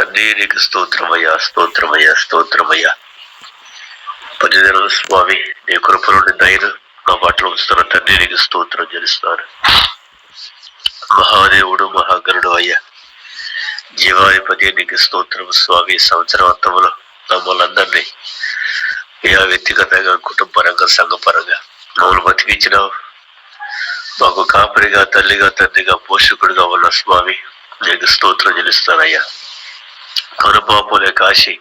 తండ్రి నీకు స్తోత్రమయ్యా, స్తోత్రమయ్యా, స్తోత్రమయ్యా. పదిదిన స్వామి నీ కృప నుండి దయను నా పట్ల ఉంచుతున్న తండ్రి నీకు స్తోత్రం చెల్లిస్తున్నాను. మహాదేవుడు మహాగరుడు అయ్యా, జీవాధిపతి నీకు స్తోత్రం స్వామి. సంవత్సరం అంతములో మమ్మల్ని అయ్యా వ్యక్తిగతంగా, కుటుంబపరంగా, సంఘపరంగా మమ్మల్ని బతికించినావు. మాకు కాపరిగా, తల్లిగా, తండ్రిగా, పోషకుడిగా ఉన్న స్వామి నీకు స్తోత్రం చెల్లిస్తానయ్యా. కనుపాపులే కాశీ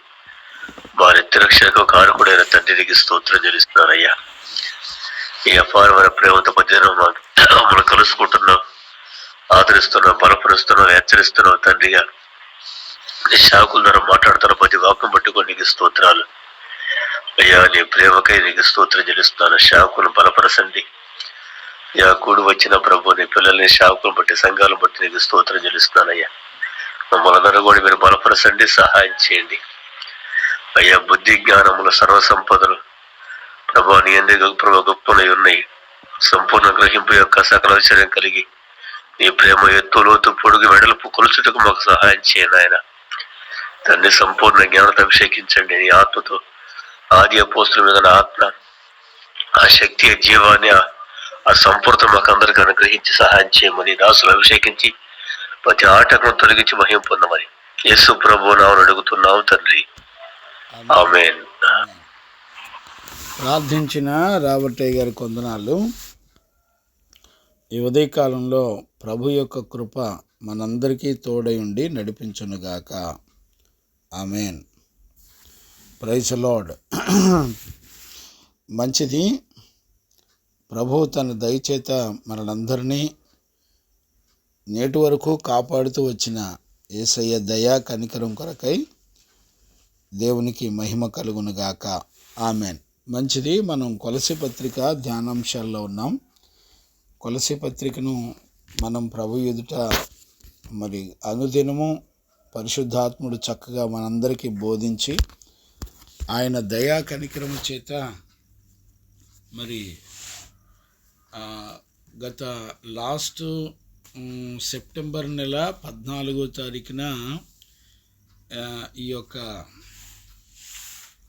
మా నిత్యరక్షణకు కారకుడైన తండ్రి నీకు స్తోత్రం చెల్లిస్తున్నానయ్యా. ఈ అపారమైన ప్రేమతో పదిదినం మమ్మల్ని కలుసుకుంటున్నావు, ఆదరిస్తున్నావు, బలపరుస్తున్నావు, హెచ్చరిస్తున్నావు తండ్రిగా. నీ శాకుల ద్వారా మాట్లాడుతున్న ప్రతి వాక్యం పట్టుకొని నీకు స్తోత్రాలు అయ్యా. నీ ప్రేమకై నీకు స్తోత్రం చెల్లిస్తున్నాను. శాకులను బలపరచండి. యా కూడి వచ్చిన ప్రభు నీ పిల్లల్ని శాకులను బట్టి, సంఘాలను బట్టి నీకు స్తోత్రం చెల్లిస్తున్నానయ్యా. మమ్మల్ని అందరూ కూడా మీరు బలపరచండి, సహాయం చేయండి అయ్యా. బుద్ధి జ్ఞానములు సర్వసంపదలు ప్రభు నీ ఎందుకు ప్రభు గొప్పనై ఉన్నాయి. సంపూర్ణ గ్రహింపు యొక్క సకల ఐశ్వర్యం కలిగి నీ ప్రేమ ఎత్తు, లోతు, పొడుగు, వెడల్పు కొలుచుటకు మాకు సహాయం చేయండి ఆయన. తండ్రి సంపూర్ణ జ్ఞానంతో అభిషేకించండి. నీ ఆత్మతో ఆది అపోస్తుల మీద ఆత్మ, ఆ శక్తి, జీవాన్ని, ఆ సంపూర్ణ మాకు అందరికీ అనుగ్రహించి సహాయం చేయమని దాసులు అభిషేకించి ప్రతి ఆటకం తొలగించి మహిమ పొందమని యేసు ప్రభు నామమున అడుగుతున్నావు తండ్రి, ఆమేన్. ప్రార్థించిన రాబర్టయ్య గారి వందనాలు. ఈ ఉదయకాలంలో ప్రభు యొక్క కృప మనందరికీ తోడై ఉండి నడిపించునుగాక. ఆమేన్. Praise the lord. మంచిది. ప్రభు తన దయచేత మనలందరినీ నేటి వరకు కాపాడుతూ వచ్చిన యేసయ్య దయా కనికరం కొరకై దేవునికి మహిమ కలుగునుగాక. ఆమేన్. మంచిది. మనం కొలసీ పత్రిక ధ్యానాంశాల్లో ఉన్నాం. కొలసీ పత్రికను మనం ప్రభు ఎదుట మరి అనుదినము పరిశుద్ధాత్ముడు చక్కగా మనందరికీ బోధించి ఆయన దయా కనికరము చేత మరి గత లాస్ట్ సెప్టెంబర్ నెల 14వ తారీఖున ఈ యొక్క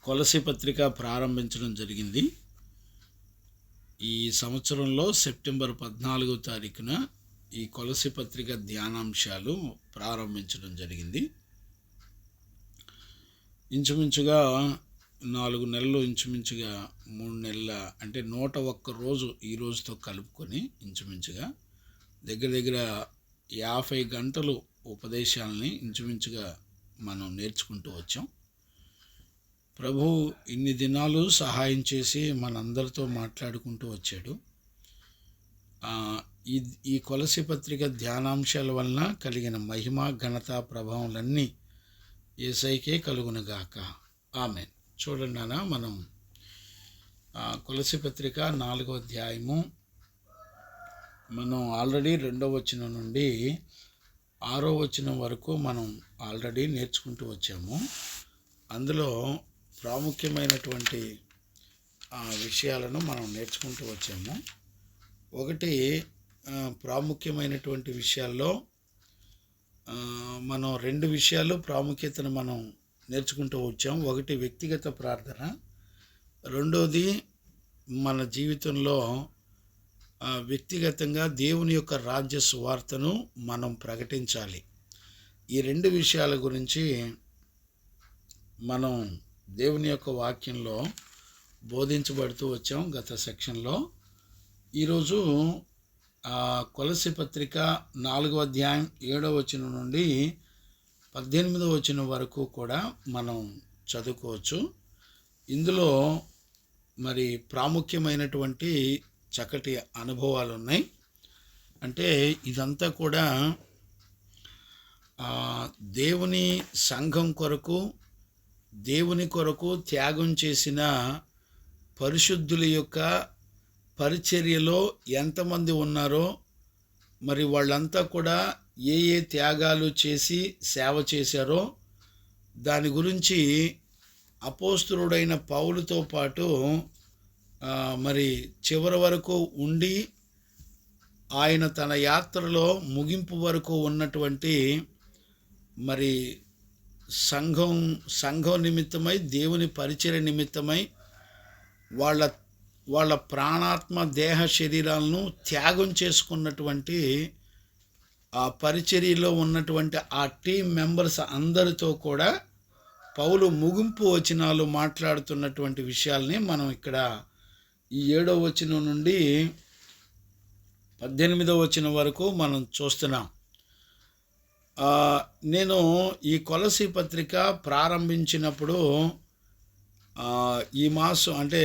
కొలసీ పత్రిక ప్రారంభించడం జరిగింది. ఈ సంవత్సరంలో సెప్టెంబర్ 14వ తారీఖున ఈ కొలసీ పత్రిక ధ్యానాంశాలు ప్రారంభించడం జరిగింది. ఇంచుమించుగా 4 నెలలు, ఇంచుమించుగా 3 నెలల అంటే 101 రోజు ఈ రోజుతో కలుపుకొని ఇంచుమించుగా దగ్గర 50 గంటలు ఉపదేశాలని ఇంచుమించుగా మనం నేర్చుకుంటూ వచ్చాం. ప్రభు ఇన్ని దినాలు సహాయం చేసి మనందరితో మాట్లాడుకుంటూ వచ్చాడు. ఈ కొలసీ పత్రిక ధ్యానాంశాల వలన కలిగిన మహిమ, ఘనత, ప్రభావాలన్నీ యేసయ్యకే కలుగునుగాక. ఆమేన్. చూడండి నాన్న, మనం కొలసీ పత్రిక 4వ అధ్యాయము మనం ఆల్రెడీ 2వ వచనం నుండి 6వ వచనం వరకు మనం ఆల్రెడీ నేర్చుకుంటూ వచ్చాము. అందులో ప్రాముఖ్యమైనటువంటి విషయాలను మనం నేర్చుకుంటూ వచ్చాము. ఒకటి ప్రాముఖ్యమైనటువంటి విషయాల్లో మనం 2 విషయాలు ప్రాముఖ్యతను మనం నేర్చుకుంటూ వచ్చాం. ఒకటి వ్యక్తిగత ప్రార్థన, రెండోది మన జీవితంలో వ్యక్తిగతంగా దేవుని యొక్క రాజ్య సువార్తను మనం ప్రకటించాలి. ఈ 2 విషయాల గురించి మనం దేవుని యొక్క వాక్యంలో బోధించబడుతూ వచ్చాం గత సెక్షన్లో. ఈరోజు కొలసీ పత్రిక 4వ అధ్యాయం 7వ వచనం నుండి 18వ వచనం వరకు కూడా మనం చదువుకోవచ్చు. ఇందులో మరి ప్రాముఖ్యమైనటువంటి చక్కటి అనుభవాలు ఉన్నాయి. అంటే ఇదంతా కూడా దేవుని సంఘం కొరకు, దేవుని కొరకు త్యాగం చేసిన పరిశుద్ధుల యొక్క పరిచర్యలో ఎంతమంది ఉన్నారో, మరి వాళ్ళంతా కూడా ఏ త్యాగాలు చేసి సేవ చేశారో దాని గురించి అపోస్తలుడైన పౌలుతో పాటు మరి చివరి వరకు ఉండి ఆయన తన యాత్రలో ముగింపు వరకు ఉన్నటువంటి మరి సంఘం సంఘం నిమిత్తమై, దేవుని పరిచర్య నిమిత్తమై వాళ్ళ వాళ్ళ ప్రాణాత్మ దేహ శరీరాలను త్యాగం చేసుకున్నటువంటి ఆ పరిచర్యలో ఉన్నటువంటి ఆ టీం మెంబర్స్ అందరితో కూడా పౌలు ముగింపు వచనాలు మాట్లాడుతున్నటువంటి విషయాల్ని మనం ఇక్కడ ఈ 7వ వచనం నుండి 18వ వచనం వరకు మనం చూస్తున్నాం. నేను ఈ కొలసీ పత్రిక ప్రారంభించినప్పుడు ఈ మాసం అంటే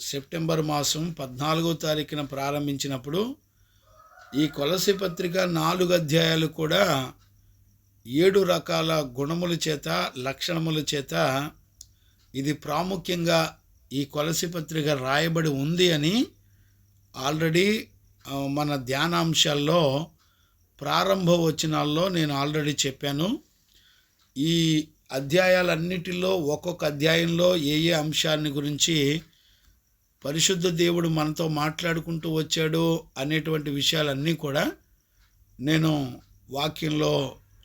సెప్టెంబర్ మాసం 14వ తారీఖున ప్రారంభించినప్పుడు ఈ కొలసీ పత్రిక 4 అధ్యాయాలు కూడా 7 రకాల గుణముల చేత, లక్షణముల చేత ఇది ప్రాముఖ్యంగా ఈ కొలసీ పత్రిక రాయబడి ఉంది అని ఆల్రెడీ మన ధ్యానాంశాల్లో ప్రారంభ వచనాల్లో నేను ఆల్రెడీ చెప్పాను. ఈ అధ్యాయాలన్నిటిలో ఒక్కొక్క అధ్యాయంలో ఏ ఏ అంశాన్ని గురించి పరిశుద్ధ దేవుడు మనతో మాట్లాడుకుంటూ వచ్చాడు అనేటువంటి విషయాలన్నీ కూడా నేను వాక్యంలో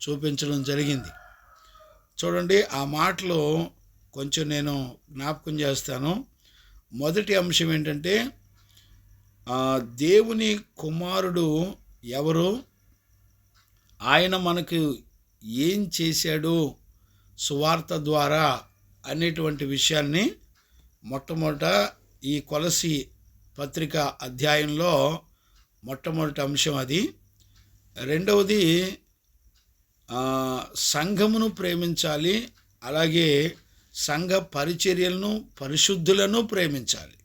చూపించడం జరిగింది. చూడండి, ఆ మాటలు కొంచెం నేను జ్ఞాపకం చేస్తాను. మొదటి అంశం ఏంటంటే, దేవుని కుమారుడు ఎవరు, ఆయన మనకు ఏం చేశాడు సువార్త ద్వారా అనేటువంటి విషయాన్ని మొట్టమొదట ఈ కొలసీ పత్రిక అధ్యాయంలో మొట్టమొదటి అంశం అది. రెండవది సంఘమును ప్రేమించాలి, అలాగే సంఘ పరిచర్యలను, పరిశుద్ధులను ప్రేమించాలి,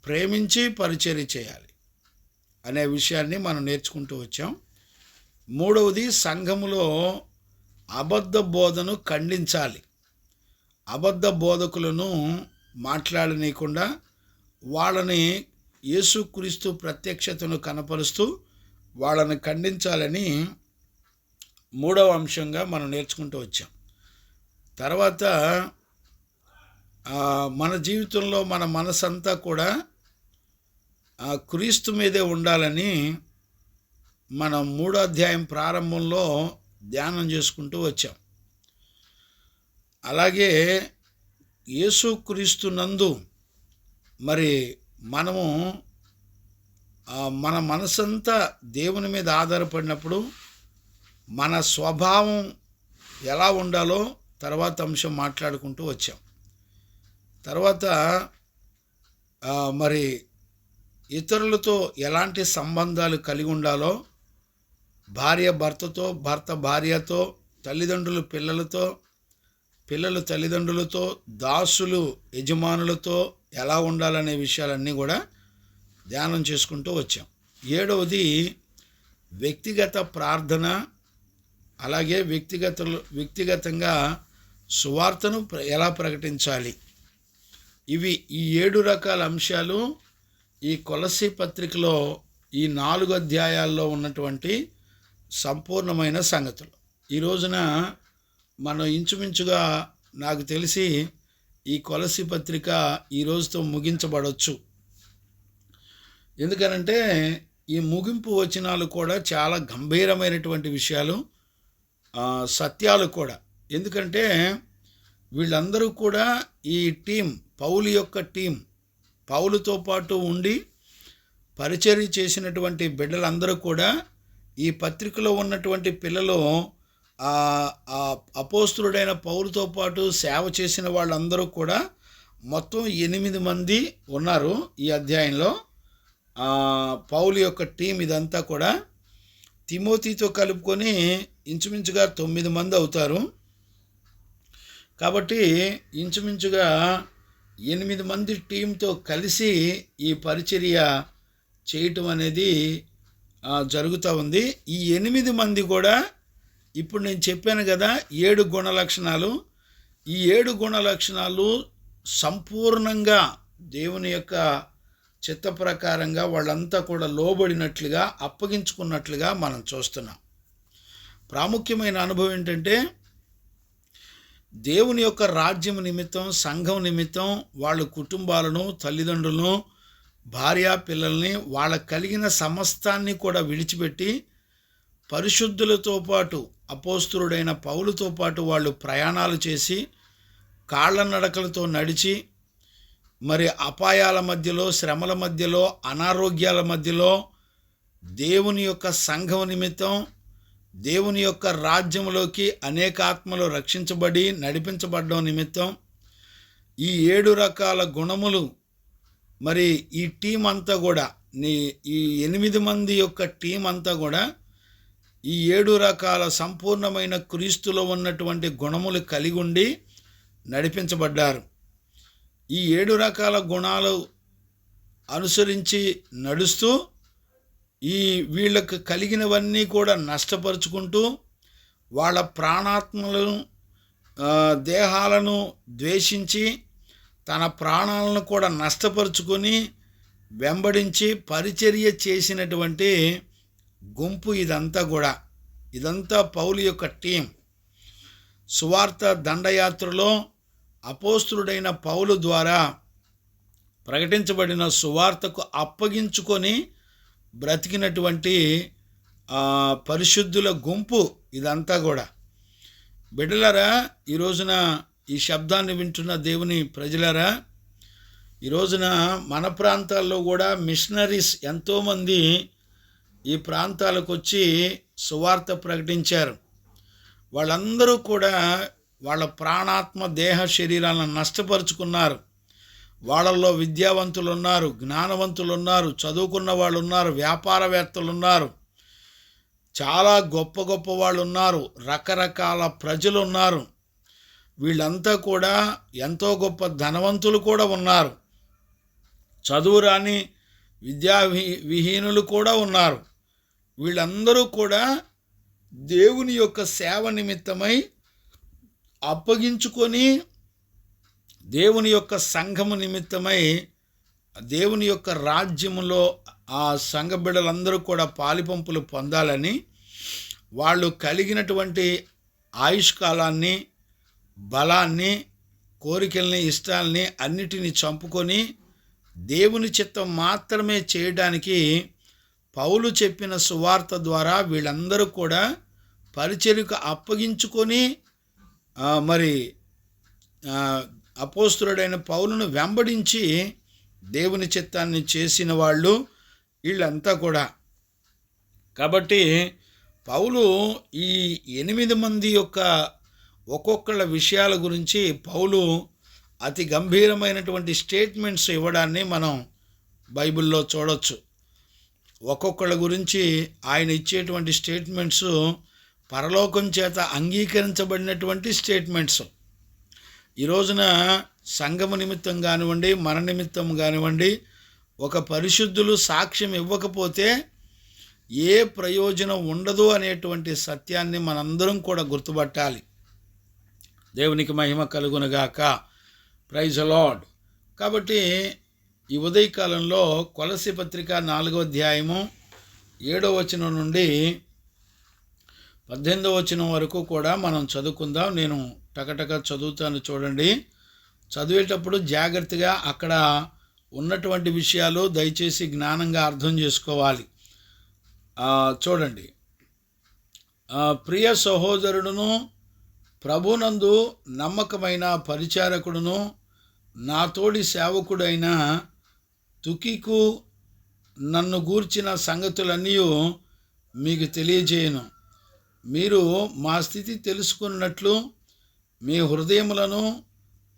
ప్రేమించి పరిచర్య చేయాలి అనే విషయాన్ని మనం నేర్చుకుంటూ వచ్చాం. మూడవది సంఘములో అబద్ధ బోధను ఖండించాలి, అబద్ధ బోధకులను మాట్లాడనీయకుండా వాళ్ళని యేసుక్రీస్తు ప్రత్యక్షతను కనపరుస్తూ వాళ్ళని ఖండించాలని మూడవ అంశంగా మనం నేర్చుకుంటూ వచ్చాం. తర్వాత మన జీవితంలో మన మనసంతా కూడా క్రీస్తు మీదే ఉండాలని మనం 3వ అధ్యాయం ప్రారంభంలో ధ్యానం చేసుకుంటూ వచ్చాం. అలాగే యేసుక్రీస్తునందు మరి మనము మన మనసంతా దేవుని మీద ఆధారపడినప్పుడు మన స్వభావం ఎలా ఉండాలో తర్వాత అంశం మాట్లాడుకుంటూ వచ్చాం. తర్వాత మరి ఇతరులతో ఎలాంటి సంబంధాలు కలిగి ఉండాలో, భార్య భర్తతో, భర్త భార్యతో, తల్లిదండ్రులు పిల్లలతో, పిల్లలు తల్లిదండ్రులతో, దాసులు యజమానులతో ఎలా ఉండాలనే విషయాలన్నీ కూడా ధ్యానం చేసుకుంటూ వచ్చాం. 7వది వ్యక్తిగత ప్రార్థన, అలాగే వ్యక్తిగతంగా సువార్తను ఎలా ప్రకటించాలి. ఇవి ఈ 7 రకాల అంశాలు ఈ కొలసీ పత్రికలో ఈ 4 అధ్యాయాల్లో ఉన్నటువంటి సంపూర్ణమైన సంగతులు. ఈ రోజున మనం ఇంచుమించుగా నాకు తెలిసి ఈ కొలసీ పత్రిక ఈ రోజుతో ముగించబడవచ్చు. ఎందుకనంటే ఈ ముగింపు వచనాలు కూడా చాలా గంభీరమైనటువంటి విషయాలు, సత్యాలు కూడా. ఎందుకంటే వీళ్ళందరూ కూడా ఈ టీం, పౌలు యొక్క టీం, పౌలుతో పాటు ఉండి పరిచర్య చేసినటువంటి బిడ్డలందరూ కూడా ఈ పత్రికలో ఉన్నటువంటి పిల్లలు అపోస్తులుడైన పౌలుతో పాటు సేవ చేసిన వాళ్ళందరూ కూడా మొత్తం 8 మంది ఉన్నారు ఈ అధ్యాయంలో. పౌలు యొక్క టీం ఇదంతా కూడా తిమోతితో కలుపుకొని ఇంచుమించుగా 9 మంది అవుతారు. కాబట్టి ఇంచుమించుగా 8 మంది టీంతో కలిసి ఈ పరిచర్య చేయటం అనేది జరుగుతూ ఉంది. ఈ 8 మంది కూడా ఇప్పుడు నేను చెప్పాను కదా 7 గుణ లక్షణాలు. ఈ 7 గుణ లక్షణాలు సంపూర్ణంగా దేవుని యొక్క చిత్త ప్రకారంగా వాళ్ళంతా కూడా లోబడినట్లుగా, అప్పగించుకున్నట్లుగా మనం చూస్తున్నాం. ప్రాముఖ్యమైన అనుభవం ఏంటంటే, దేవుని యొక్క రాజ్యం నిమిత్తం, సంఘం నిమిత్తం వాళ్ళ కుటుంబాలను, తల్లిదండ్రులను, భార్య పిల్లల్ని, వాళ్ళకు కలిగిన సమస్తాన్ని కూడా విడిచిపెట్టి పరిశుద్ధులతో పాటు అపోస్తలుడైన పౌలుతో పాటు వాళ్ళు ప్రయాణాలు చేసి కాళ్ళ నడకలతో నడిచి మరి అపాయాల మధ్యలో, శ్రమల మధ్యలో, అనారోగ్యాల మధ్యలో దేవుని యొక్క సంఘం నిమిత్తం, దేవుని యొక్క రాజ్యంలోకి అనేక ఆత్మలు రక్షించబడి నడిపించబడడం నిమిత్తం ఈ 7 రకాల గుణములు మరి ఈ టీం అంతా కూడా ఈ 8 మంది యొక్క టీం అంతా కూడా ఈ 7 రకాల సంపూర్ణమైన క్రీస్తులో ఉన్నటువంటి గుణములు కలిగి ఉండి నడిపించబడ్డారు. ఈ 7 రకాల గుణాలు అనుసరించి నడుస్తూ ఈ వీళ్ళకు కలిగినవన్నీ కూడా నష్టపరుచుకుంటూ వాళ్ళ ప్రాణాత్మలను దేహాలను ద్వేషించి తన ప్రాణాలను కూడా నష్టపరుచుకొని వెంబడించి పరిచర్య చేసినటువంటి గుంపు ఇదంతా పౌలు యొక్క టీం. సువార్త దండయాత్రలో అపోస్తలుడైన పౌలు ద్వారా ప్రకటించబడిన సువార్తకు అప్పగించుకొని బ్రతికినటువంటి పరిశుద్ధుల గుంపు ఇదంతా కూడా. బిడ్డలారా, ఈ రోజున ఈ శబ్దాన్ని వింటున్న దేవుని ప్రజలారా, ఈ రోజున మన ప్రాంతాల్లో కూడా మిషనరీస్ ఎంతోమంది ఈ ప్రాంతాలకు వచ్చి సువార్త ప్రకటించారు. వాళ్ళందరూ కూడా వాళ్ళ ప్రాణాత్మ దేహ శరీరాలను నష్టపరుచుకున్నారు. వాళ్ళల్లో విద్యావంతులు ఉన్నారు, జ్ఞానవంతులు ఉన్నారు, చదువుకున్న వాళ్ళు ఉన్నారు, వ్యాపారవేత్తలు ఉన్నారు, చాలా గొప్ప గొప్ప వాళ్ళు ఉన్నారు, రకరకాల ప్రజలు ఉన్నారు. వీళ్ళంతా కూడా ఎంతో గొప్ప ధనవంతులు కూడా ఉన్నారు, చదువు రాని విహీనులు కూడా ఉన్నారు. వీళ్ళందరూ కూడా దేవుని యొక్క సేవ నిమిత్తమై అప్పగించుకొని దేవుని యొక్క సంఘము నిమిత్తమై దేవుని యొక్క రాజ్యములో ఆ సంఘ బిడ్డలందరూ కూడా పాలిపంపులు పొందాలని వాళ్ళు కలిగినటువంటి ఆయుష్కాలాన్ని, బలాన్ని, కోరికల్ని, ఇష్టాలని అన్నిటినీ చంపుకొని దేవుని చిత్తం మాత్రమే చేయడానికి పౌలు చెప్పిన సువార్త ద్వారా వీళ్ళందరూ కూడా పరిచర్యకు అప్పగించుకొని మరి అపోస్తలుడైన పౌలును వెంబడించి దేవుని చిత్తాన్ని చేసిన వాళ్ళు వీళ్ళంతా కూడా. కాబట్టి పౌలు ఈ 8 మంది యొక్క ఒక్కొక్కళ్ళ విషయాల గురించి పౌలు అతి గంభీరమైనటువంటి స్టేట్మెంట్స్ ఇవ్వడాన్ని మనం బైబిల్లో చూడవచ్చు. ఒక్కొక్కళ్ళ గురించి ఆయన ఇచ్చేటువంటి స్టేట్మెంట్స్ పరలోకం చేత అంగీకరించబడినటువంటి స్టేట్మెంట్స్. ఈ రోజున సంఘము నిమిత్తం కానివ్వండి, మన నిమిత్తం కానివ్వండి, ఒక పరిశుద్ధులు సాక్ష్యం ఇవ్వకపోతే ఏ ప్రయోజనం ఉండదు అనేటువంటి సత్యాన్ని మనందరం కూడా గుర్తుపట్టాలి. దేవునికి మహిమ కలుగునుగాక. Praise the lord. కాబట్టి ఈ ఉదయకాలంలో కొలస్సీ పత్రిక 4వ అధ్యాయము 7వ వచనం నుండి 18వ వచనం వరకు కూడా మనం చదువుకుందాం. నేను టకటక చదువుతాను, చూడండి. చదివేటప్పుడు జాగ్రత్తగా అక్కడ ఉన్నటువంటి విషయాలు దయచేసి జ్ఞానంగా అర్థం చేసుకోవాలి. చూడండి. ప్రియ సహోదరుడును ప్రభునందు నమ్మకమైన పరిచారకుడును నా తోడి సేవకుడైన తుకికు నన్ను గూర్చిన సంగతులన్నీ మీకు తెలియజేయను. మీరు మా స్థితి తెలుసుకున్నట్లు మీ హృదయములను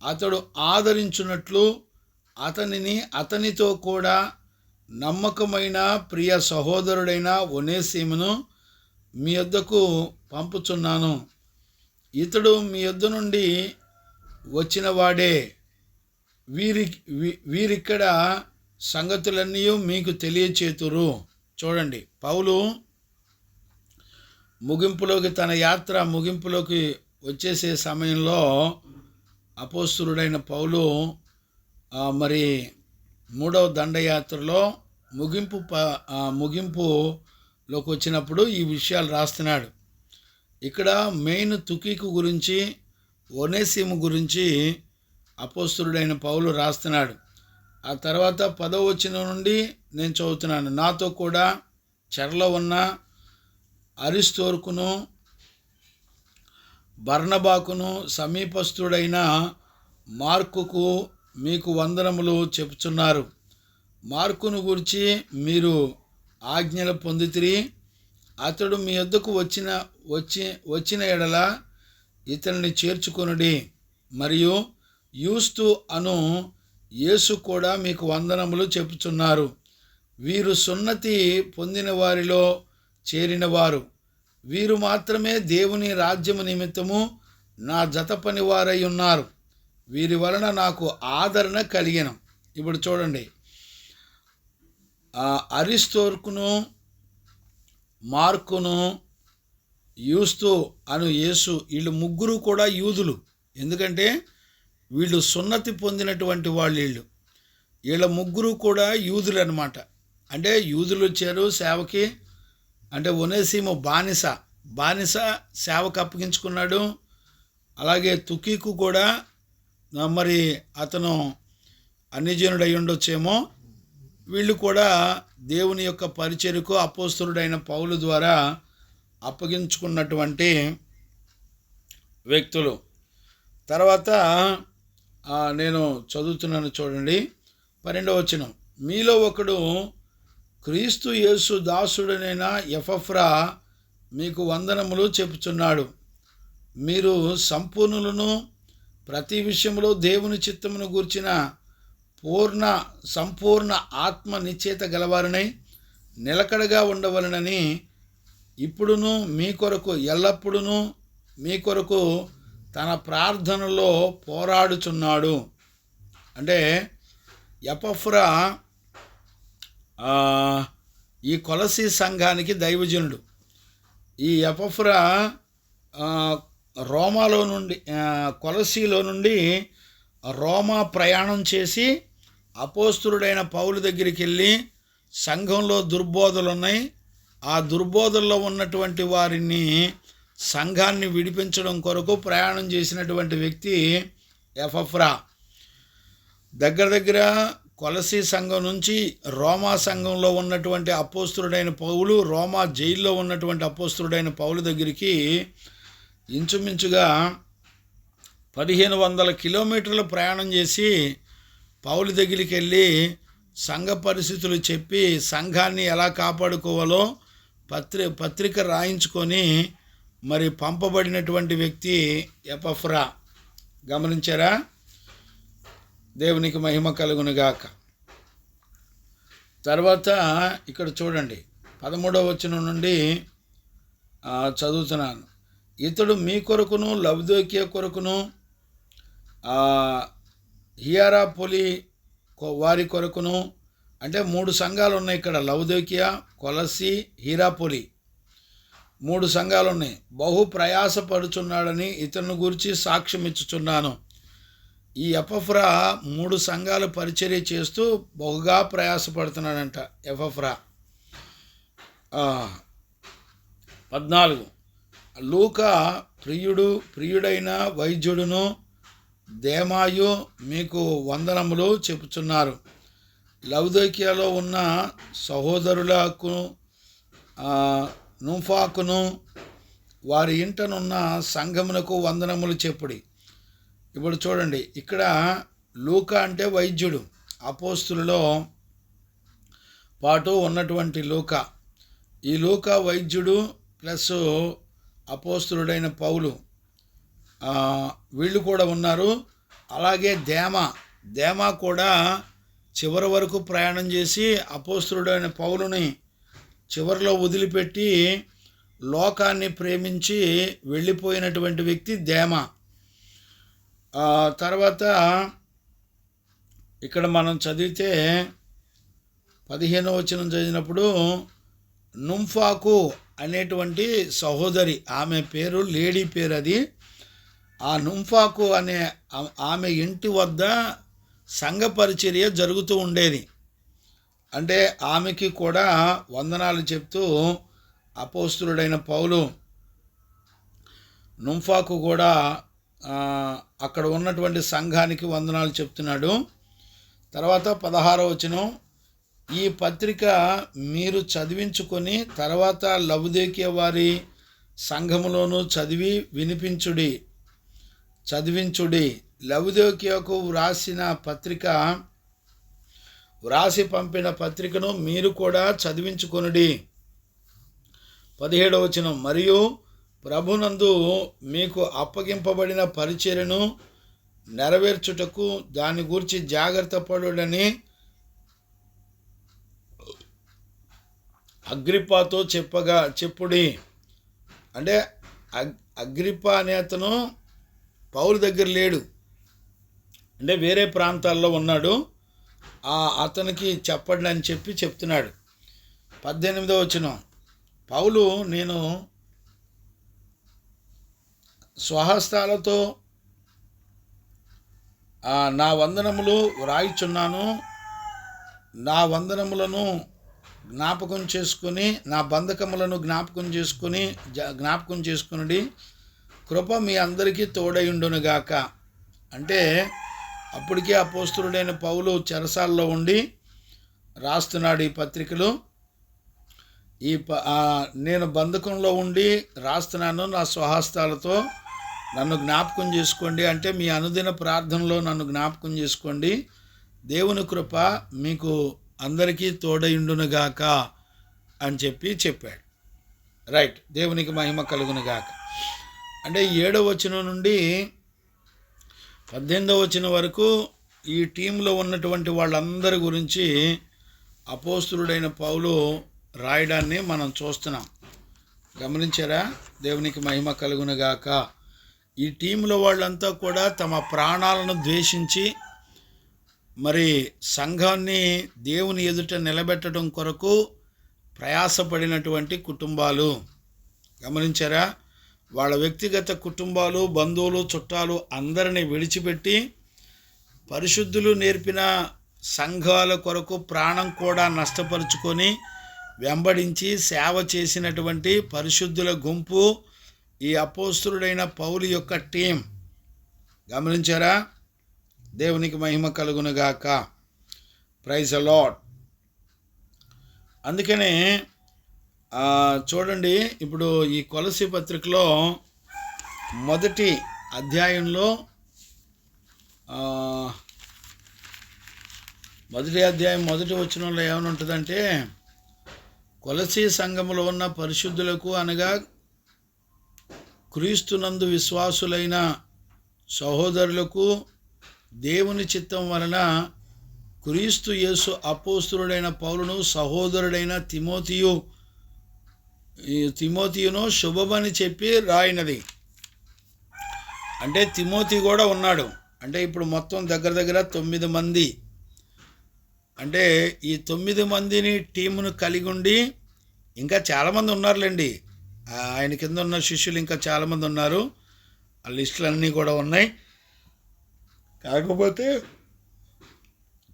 అతడు ఆదరించున్నట్లు అతనితో కూడా నమ్మకమైన ప్రియ సహోదరుడైన ఒనేసిమును మీ యొద్దకు పంపుచున్నాను. ఇతడు మీ యొద్ద నుండి వచ్చిన వాడే. వీరిక్కడ సంగతులన్నీ మీకు తెలియచేతురు. చూడండి, పౌలు ముగింపులోకి, తన యాత్ర ముగింపులోకి వచ్చేసే సమయంలో అపోస్తలుడైన పౌలు మరి 3వ దండయాత్రలో ముగింపులోకి వచ్చినప్పుడు ఈ విషయాలు రాస్తున్నాడు. ఇక్కడ మెయిన్ తుకికు గురించి, ఒనేసిము గురించి అపోస్తలుడైన పౌలు రాస్తున్నాడు. ఆ తర్వాత 10వ వచనం నుండి నేను చదువుతున్నాను. నాతో కూడా చెరలో ఉన్న అరిస్తోర్కును బర్నబాకును సమీపస్థుడైన మార్కుకు మీకు వందనములు చెప్పుచున్నారు. మార్కును గురించి మీరు ఆజ్ఞలు పొందితిరి. అతడు మీ యొద్దకు వచ్చిన ఎడల ఇతనిని చేర్చుకొనుడి. మరియు యూస్తు అను యేసు కూడా మీకు వందనములు చెప్పుచున్నారు. వీరు సున్నతి పొందిన వారిలో చేరినవారు. వీరు మాత్రమే దేవుని రాజ్యము నిమిత్తము నా జత పని వారై ఉన్నారు. వీరి వలన నాకు ఆదరణ కలిగిన. ఇప్పుడు చూడండి, అరిస్తోర్కును మార్కును యూస్తు అను యేసు, వీళ్ళు ముగ్గురు కూడా యూదులు. ఎందుకంటే వీళ్ళు సున్నతి పొందినటువంటి వాళ్ళు. వీళ్ళ ముగ్గురు కూడా యూదులు అన్నమాట. అంటే యూదులు వచ్చారు సేవకి. అంటే ఒనేసిము బానిస సేవకు అప్పగించుకున్నాడు. అలాగే తుకీకు కూడా మరి అతను అన్యజనుడై ఉండొచ్చేమో. వీళ్ళు కూడా దేవుని యొక్క పరిచర్యకు అపోస్తలుడైన పౌలు ద్వారా అప్పగించుకున్నటువంటి వ్యక్తులు. తర్వాత నేను చదువుతున్నాను చూడండి, 12వ వచనం. మీలో ఒకడు క్రీస్తు యేసు దాసుడనైన ఎపఫ్రా మీకు వందనములు చెప్పుచున్నాడు. మీరు సంపూర్ణులను, ప్రతి విషయంలో దేవుని చిత్తమును గూర్చిన సంపూర్ణ ఆత్మ నిశ్చయిత గలవారనై నిలకడగా ఉండవలనని ఇప్పుడును మీ కొరకు ఎల్లప్పుడూ మీ కొరకు తన ప్రార్థనలో పోరాడుచున్నాడు. అంటే ఎపఫ్రా ఈ కొలసీ సంఘానికి దైవజనుడు. ఈ ఎపఫ్రా రోమాలో నుండి కొలసీలో నుండి రోమా ప్రయాణం చేసి అపోస్తలుడైన పౌలు దగ్గరికి వెళ్ళి సంఘంలో దుర్బోధలు ఉన్నాయి, ఆ దుర్బోధల్లో ఉన్నటువంటి వారిని సంఘాన్ని విడిపించడం కొరకు ప్రయాణం చేసినటువంటి వ్యక్తి ఎపఫ్రా. దగ్గర కొలసీ సంఘం నుంచి రోమా సంఘంలో ఉన్నటువంటి అపోస్తలుడైన పౌలు, రోమా జైల్లో ఉన్నటువంటి అపోస్తలుడైన పౌలు దగ్గరికి ఇంచుమించుగా 1500 కిలోమీటర్లు ప్రయాణం చేసి పౌలు దగ్గరికి వెళ్ళి సంఘ పరిస్థితులు చెప్పి సంఘాన్ని ఎలా కాపాడుకోవాలో పత్రిక రాయించుకొని మరి పంపబడినటువంటి వ్యక్తి ఎపఫ్రా. గమనించారా? దేవునికి మహిమ కలుగునుగాక. తర్వాత ఇక్కడ చూడండి, 13వ వచనం నుండి చదువుతున్నాను. ఇతడు మీ కొరకును లవదోకియ కొరకును హియరాపొలి వారి కొరకును, అంటే 3 సంఘాలు ఉన్నాయి ఇక్కడ, లవదోకియా, కొలసి, హియరాపొలి 3 సంఘాలు ఉన్నాయి. బహు ప్రయాసపడుచున్నాడని ఇతను గురించి సాక్ష్యం ఇచ్చుచున్నాను. ఈ ఎపఫ్రా 3 సంఘాలు పరిచర్య చేస్తూ బహుగా ప్రయాసపడుతున్నాడంట ఎపఫ్రా. 14 లూకా ప్రియుడైన వైద్యుడును దేమాయు మీకు వందనములు చెప్పుచున్నారు. లవదోకియాలో ఉన్న సహోదరులకు నుంఫాకును వారి ఇంటనున్న సంఘమునకు వందనములు చెప్పుడి. ఇప్పుడు చూడండి, ఇక్కడ లూకా అంటే వైద్యుడు, అపోస్తులలో పాటు ఉన్నటువంటి లూకా. ఈ లూకా వైద్యుడు ప్లస్ అపోస్తులుడైన పౌలు, వీళ్ళు కూడా ఉన్నారు. అలాగే దేమా కూడా చివరి వరకు ప్రయాణం చేసి అపోస్తులుడైన పౌలుని చివరిలో వదిలిపెట్టి లోకాన్ని ప్రేమించి వెళ్ళిపోయినటువంటి వ్యక్తి దేమా. తర్వాత ఇక్కడ మనం చదివితే 15వ వచనం చదివినప్పుడు నుంఫాకు అనేటువంటి సహోదరి, ఆమె పేరు లేడీ పేరు అది. ఆ నుంఫాకు అనే ఆమె ఇంటి వద్ద సంఘ పరిచర్య జరుగుతూ ఉండేది. అంటే ఆమెకి కూడా వందనాలు చెప్తూ అపోస్తులుడైన పౌలు నుంఫాకు కూడా అక్కడ ఉన్నటువంటి సంఘానికి వందనాలు చెప్తున్నాడు. తర్వాత 16వ వచనం, ఈ పత్రిక మీరు చదివించుకొని తర్వాత లవుదేకియ వారి సంఘములోనూ చదివించుడి. లవుదేకియకు వ్రాసి పంపిన పత్రికను మీరు కూడా చదివించుకొనుడి. 17వ వచనం, మరియు ప్రభునందు మీకు అప్పగింపబడిన పరిచర్యను నెరవేర్చుటకు దాని గురించి జాగ్రత్త పడుడని అగ్రిప్పాతో చెప్పుడి. అంటే అగ్రిప్ప అనే అతను పౌలు దగ్గర లేడు, అంటే వేరే ప్రాంతాల్లో ఉన్నాడు. అతనికి చెప్పండి అని చెప్తున్నాడు. 18వ వచనం, పౌలు నేను స్వహస్తాలతో నా వందనములు వ్రాయిచున్నాను. నా వందనములను జ్ఞాపకం చేసుకుని నా బంధకములను జ్ఞాపకం చేసుకుని కృప మీ అందరికీ తోడయుండునుగాక. అంటే అప్పటికే అపోస్తలుడైన పౌలు చెరసాల్లో ఉండి రాస్తున్నాడు ఈ పత్రికలు. నేను బంధకంలో ఉండి రాస్తున్నాను, నా స్వహస్తాలతో నన్ను జ్ఞాపకం చేసుకోండి, అంటే మీ అనుదిన ప్రార్థనలో నన్ను జ్ఞాపకం చేసుకోండి. దేవుని కృప మీకు అందరికీ తోడయుండునుగాక అని చెప్పాడు. రైట్, దేవునికి మహిమ కలుగునుగాక. అంటే 7వ వచనం నుండి 18వ వచనం వరకు ఈ టీంలో ఉన్నటువంటి వాళ్ళందరి గురించి అపోస్తలుడైన పౌలు రాయడాన్ని మనం చూస్తున్నాం. గమనించారా? దేవునికి మహిమ కలుగునుగాక. ఈ టీంలో వాళ్ళంతా కూడా తమ ప్రాణాలను ద్వేషించి మరి సంఘాన్ని దేవుని ఎదుట నిలబెట్టడం కొరకు ప్రయాసపడినటువంటి కుటుంబాలు. గమనించారా? వాళ్ళ వ్యక్తిగత కుటుంబాలు, బంధువులు, చుట్టాలు అందరినీ విడిచిపెట్టి పరిశుద్ధులు నేర్పిన సంఘాల కొరకు ప్రాణం కూడా నష్టపరుచుకొని వెంబడించి సేవ చేసినటువంటి పరిశుద్ధుల గుంపు ఈ అపోస్తలుడైన పౌలు యొక్క టీం. గమనించారా? దేవునికి మహిమ కలుగునుగాక. Praise the lord. అందుకనే చూడండి, ఇప్పుడు ఈ కొలస్సీ పత్రికలో మొదటి అధ్యాయంలో మొదటి వచనంలో ఏమని ఉంటుందంటే, కొలస్సీ సంఘములో ఉన్న పరిశుద్ధులకు అనగా క్రీస్తునందు విశ్వాసులైన సహోదరులకు దేవుని చిత్తం వలన క్రీస్తు యేసు అపోస్తలుడైన పౌలును సహోదరుడైన తిమోతియును శుభమని చెప్పి రాయినది. అంటే తిమోతి కూడా ఉన్నాడు. అంటే ఇప్పుడు మొత్తం దగ్గర 9 మంది. అంటే ఈ 9 మందిని టీమును కలిగి ఉండి ఇంకా చాలామంది ఉన్నారులేండి. ఆయన కింద ఉన్న శిష్యులు ఇంకా చాలామంది ఉన్నారు. ఆ లిస్టులన్నీ కూడా ఉన్నాయి. కాకపోతే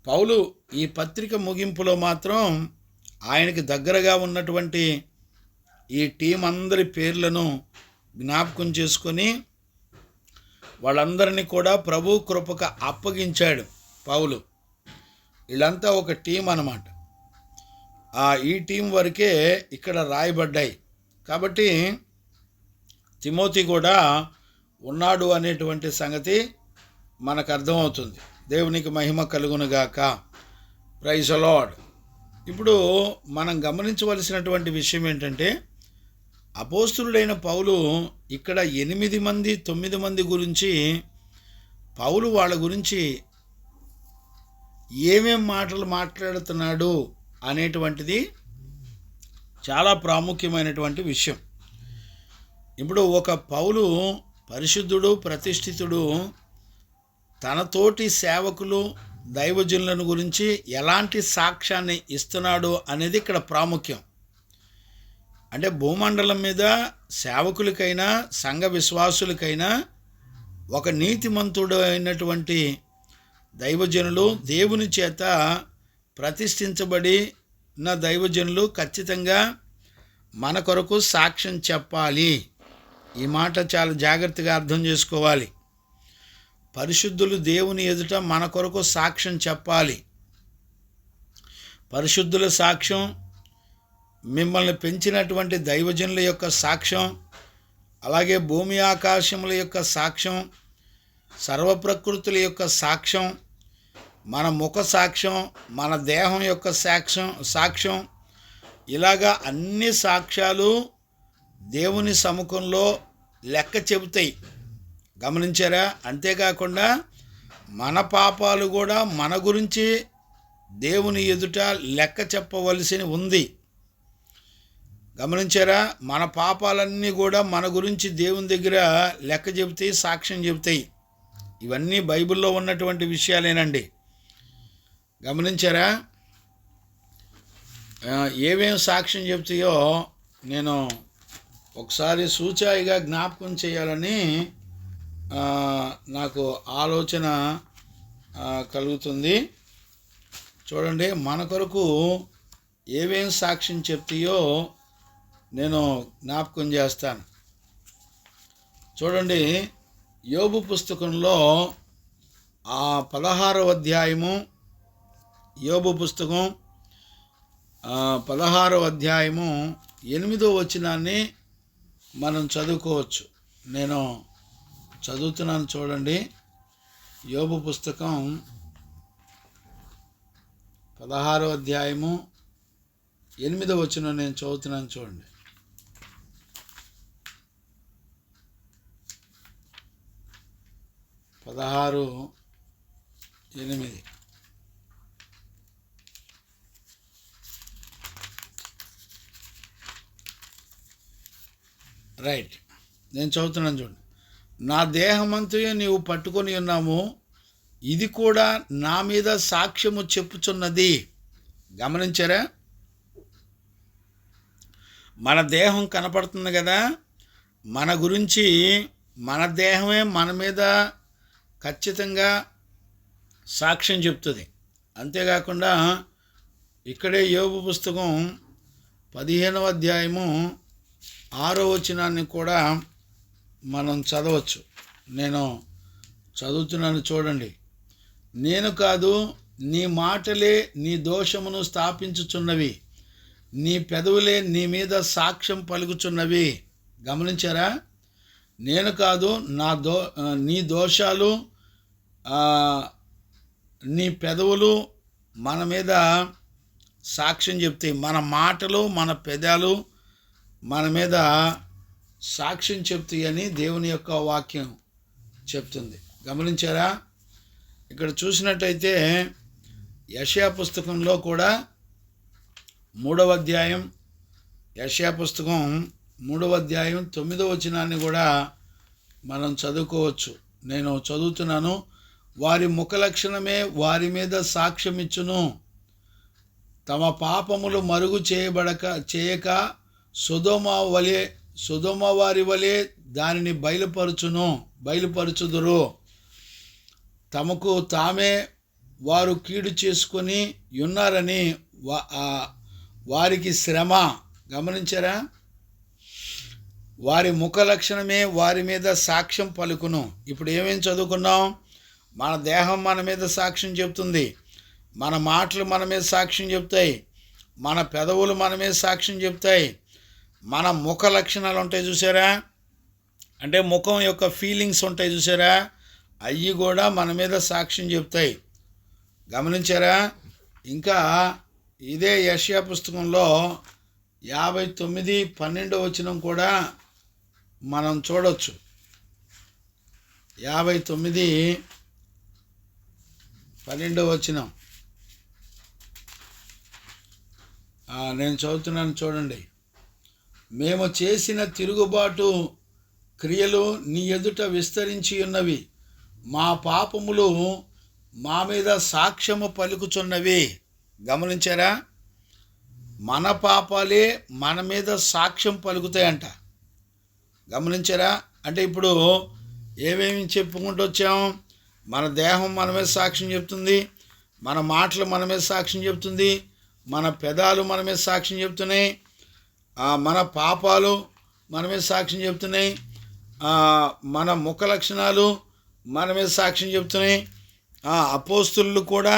పౌలు ఈ పత్రిక ముగింపులో మాత్రం ఆయనకి దగ్గరగా ఉన్నటువంటి ఈ టీం అందరి పేర్లను జ్ఞాపకం చేసుకొని వాళ్ళందరినీ కూడా ప్రభు కృపకు అప్పగించాడు పౌలు. వీళ్ళంతా ఒక టీం అన్నమాట. ఈ టీం వరకే ఇక్కడ రాయబడ్డాయి. కాబట్టి తిమోతి కూడా ఉన్నాడు అనేటువంటి సంగతి మనకు అర్థమవుతుంది. దేవునికి మహిమ కలుగునుగాక. Praise the lord. ఇప్పుడు మనం గమనించవలసినటువంటి విషయం ఏంటంటే, అపోస్తలుడైన పౌలు ఇక్కడ 8 మంది 9 మంది గురించి పౌలు వాళ్ళ గురించి ఏమేం మాటలు మాట్లాడుతున్నాడు అనేటువంటిది చాలా ప్రాముఖ్యమైనటువంటి విషయం. ఇప్పుడు ఒక పౌలు పరిశుద్ధుడు, ప్రతిష్ఠితుడు తనతోటి సేవకులు, దైవజనులను గురించి ఎలాంటి సాక్ష్యాన్ని ఇస్తున్నాడు అనేది ఇక్కడ ప్రాముఖ్యం. అంటే భూమండలం మీద సేవకులకైనా సంఘ విశ్వాసులకైనా ఒక నీతిమంతుడు అయినటువంటి దైవజనులు, దేవుని చేత ప్రతిష్ఠించబడిన దైవజనులు ఖచ్చితంగా మన కొరకు సాక్ష్యం చెప్పాలి. ఈ మాట చాలా జాగ్రత్తగా అర్థం చేసుకోవాలి. పరిశుద్ధులు దేవుని ఎదుట మన కొరకు సాక్ష్యం చెప్పాలి. పరిశుద్ధుల సాక్ష్యం, మిమ్మల్ని పెంచినటువంటి దైవజనుల యొక్క సాక్ష్యం, అలాగే భూమి ఆకాశముల యొక్క సాక్ష్యం, సర్వప్రకృతుల యొక్క సాక్ష్యం, మన ముఖ సాక్ష్యం, మన దేహం యొక్క సాక్ష్యం ఇలాగా అన్ని సాక్ష్యాలు దేవుని సముఖంలో లెక్క చెబుతాయి. గమనించారా? అంతేకాకుండా మన పాపాలు కూడా మన గురించి దేవుని ఎదుట లెక్క చెప్పవలసి ఉంది. గమనించారా? మన పాపాలన్నీ కూడా మన గురించి దేవుని దగ్గర లెక్క చెబుతాయి, సాక్ష్యం చెబుతాయి. ఇవన్నీ బైబిల్లో ఉన్నటువంటి విషయాలేనండి. గమనించారా? ఏమేమి సాక్ష్యం చెబుతాయో నేను ఒకసారి సూచాయిగా జ్ఞాపకం చేయాలని నాకు ఆలోచన కలుగుతుంది. చూడండి, మన కొరకు ఏమేం సాక్ష్యం చెప్తాయో నేను జ్ఞాపకం చేస్తాను. చూడండి, యోబు పుస్తకంలో 16వ అధ్యాయము, యోబు పుస్తకం 16వ అధ్యాయము 8వ వచనాన్ని మనం చదువుకోవచ్చు. నేను చదువుతున్నాను, చూడండి. యోబు పుస్తకం 16వ అధ్యాయము 8వ వచనం నేను చదువుతున్నాను, చూడండి. పదహారు 8. రైట్, నేను చదువుతున్నాను, చూడండి. నా దేహమంతయు నీవు పట్టుకొని ఉన్నాము, ఇది కూడా నా మీద సాక్ష్యము చెప్పుచున్నది. గమనించారా? మన దేహం కనపడుతుంది కదా, మన గురించి మన దేహమే మన మీద ఖచ్చితంగా సాక్ష్యం చెప్తుంది. అంతేకాకుండా ఇక్కడే యోబు పుస్తకం 15వ అధ్యాయము 6వ వచనాన్ని కూడా మనం చదవచ్చు. నేను చదువుతున్నాను, చూడండి. నేను కాదు, నీ మాటలే నీ దోషమును స్థాపించుచున్నవి, నీ పెదవులే నీ మీద సాక్ష్యం పలుకుచున్నవి. గమనించారా? నేను కాదు, నీ దోషాలు, నీ పెదవులు మన మీద సాక్ష్యం చెప్తాయి. మన మాటలు, మన పెదాలు మన మీద సాక్ష్యం చెప్తాయి అని దేవుని యొక్క వాక్యం చెప్తుంది. గమనించారా? ఇక్కడ చూసినట్టయితే యెషయా పుస్తకంలో కూడా 3వ అధ్యాయం, యెషయా పుస్తకం 3వ అధ్యాయం 9వ వచనాన్ని కూడా మనం చదువుకోవచ్చు. నేను చదువుతున్నాను. వారి ముఖ లక్షణమే వారి మీద సాక్ష్యం ఇచ్చును, తమ పాపములు మరుగు చేయక సొదొమ వారి వలె దానిని బయలుపరచుదురు. తమకు తామే వారు కీడు చేసుకొని ఉన్నారని వారికి శ్రమ. గమనించారా? వారి ముఖ లక్షణమే వారి మీద సాక్ష్యం పలుకును. ఇప్పుడు ఏమేం చదువుకున్నాం? మన దేహం మన మీద సాక్ష్యం చెప్తుంది, మన మాటలు మన మీద సాక్ష్యం చెప్తాయి, మన పెదవులు మన మీద సాక్ష్యం చెప్తాయి, మన ముఖ లక్షణాలు ఉంటాయి చూసారా, అంటే ముఖం యొక్క ఫీలింగ్స్ ఉంటాయి చూసారా, అవి కూడా మన మీద సాక్ష్యం చెప్తాయి. గమనించారా? ఇంకా ఇదే యెషయా పుస్తకంలో 59:12 వచనం కూడా మనం చూడవచ్చు. 59:12 వచనం నేను చదువుతున్నాను, చూడండి. మేము చేసిన తిరుగుబాటు క్రియలు నీ ఎదుట విస్తరించి ఉన్నవి, మా పాపములు మా మీద సాక్ష్యము పలుకుచున్నవి. గమనించారా? మన పాపాలే మన మీద సాక్ష్యం పలుకుతాయంట. గమనించారా? అంటే ఇప్పుడు ఏమేమి చెప్పుకుంటూ వచ్చాం? మన దేహం మన మీద సాక్ష్యం చెప్తుంది, మన మాటలు మన మీద సాక్ష్యం చెప్తుంది, మన పెదాలు మన మీద సాక్ష్యం చెప్తున్నాయి, మన పాపాలు మన మీద సాక్ష్యం చెప్తున్నాయి, మన ముఖ లక్షణాలు మన మీద సాక్ష్యం చెప్తున్నాయి, అపోస్తులు కూడా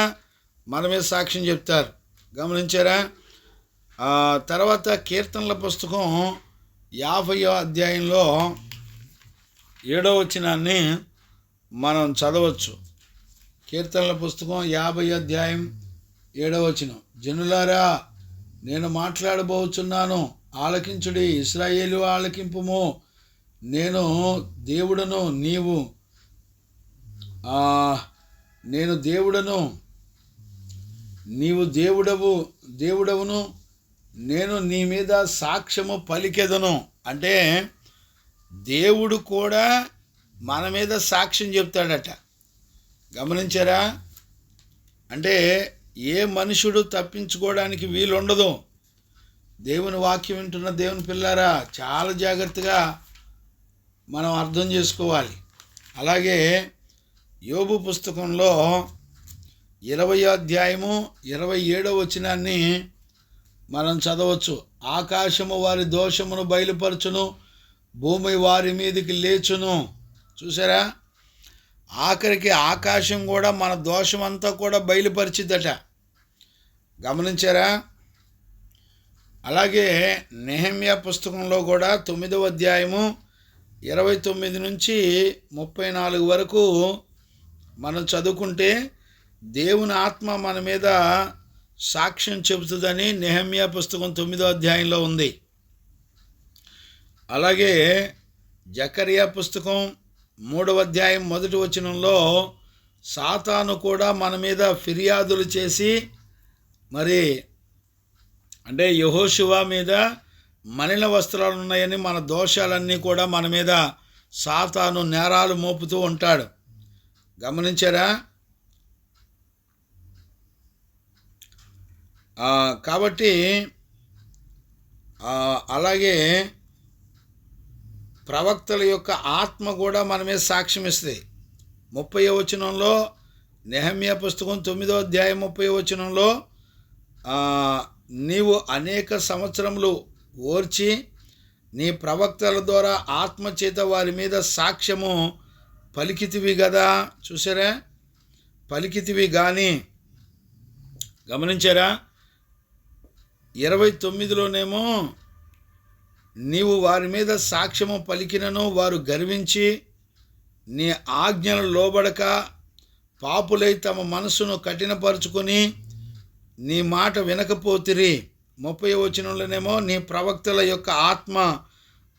మన మీద సాక్ష్యం చెప్తారు. గమనించారా? తర్వాత కీర్తనల పుస్తకం 50వ అధ్యాయంలో 7వ వచనాన్ని మనం చదవచ్చు. కీర్తనల పుస్తకం 50 అధ్యాయం 7వ వచనం. జనులారా, నేను మాట్లాడబోచున్నాను, ఆలకించుడి. ఇశ్రాయేలు ఆలకింపుము. నేను దేవుడను, నేను దేవుడను, నీవు దేవుడవును. నేను నీ మీద సాక్ష్యము పలికెదను. అంటే దేవుడు కూడా మన మీద సాక్ష్యం చెప్తాడట. గమనించారా? అంటే ఏ మనుషుడు తప్పించుకోవడానికి వీలుండదు. దేవుని వాక్యం వింటున్న దేవుని పిల్లారా, చాలా జాగ్రత్తగా మనం అర్థం చేసుకోవాలి. అలాగే యోబు పుస్తకంలో 20వ అధ్యాయము 27వ వచనాన్ని మనం చదవచ్చు. ఆకాశము వారి దోషమును బయలుపరచును, భూమి వారి మీదకి లేచును. చూసారా? ఆఖరికి ఆకాశం కూడా మన దోషమంతా కూడా బయలుపరిచిద్దట. గమనించారా? అలాగే నెహెమ్యా పుస్తకంలో కూడా 9వ అధ్యాయము 29 నుంచి 34 వరకు మనం చదువుకుంటే దేవుని ఆత్మ మన మీద సాక్ష్యం చెబుతుందని నెహెమ్యా పుస్తకం 9వ అధ్యాయంలో ఉంది. అలాగే జకర్యా పుస్తకం 3వ అధ్యాయం 1వ వచనంలో సాతాను కూడా మన మీద ఫిర్యాదులు చేసి, మరి అంటే యెహోషువ మీద మలిన వస్త్రాలు ఉన్నాయని మన దోషాలన్నీ కూడా మన మీద సాతాను నేరాలు మోపుతూ ఉంటాడు. గమనించారా? కాబట్టి అలాగే ప్రవక్తల యొక్క ఆత్మ కూడా మన మీద సాక్ష్యం ఇస్తుంది. 30వ వచనంలో నెహెమ్యా పుస్తకం 9వ అధ్యాయం 30వ వచనంలో నీవు అనేక సంవత్సరములు ఓర్చి నీ ప్రవక్తల ద్వారా ఆత్మచేత వారి మీద సాక్ష్యము పలికితివి కదా. చూసారా? పలికితివి కానీ. గమనించారా? 29లోనేమో నీవు వారి మీద సాక్ష్యము పలికినను వారు గర్వించి నీ ఆజ్ఞలు లోబడక పాపులై తమ మనసును కఠినపరుచుకొని నీ మాట వినకపోతిరి. 30వ వచనంలోనేమో నీ ప్రవక్తల యొక్క ఆత్మ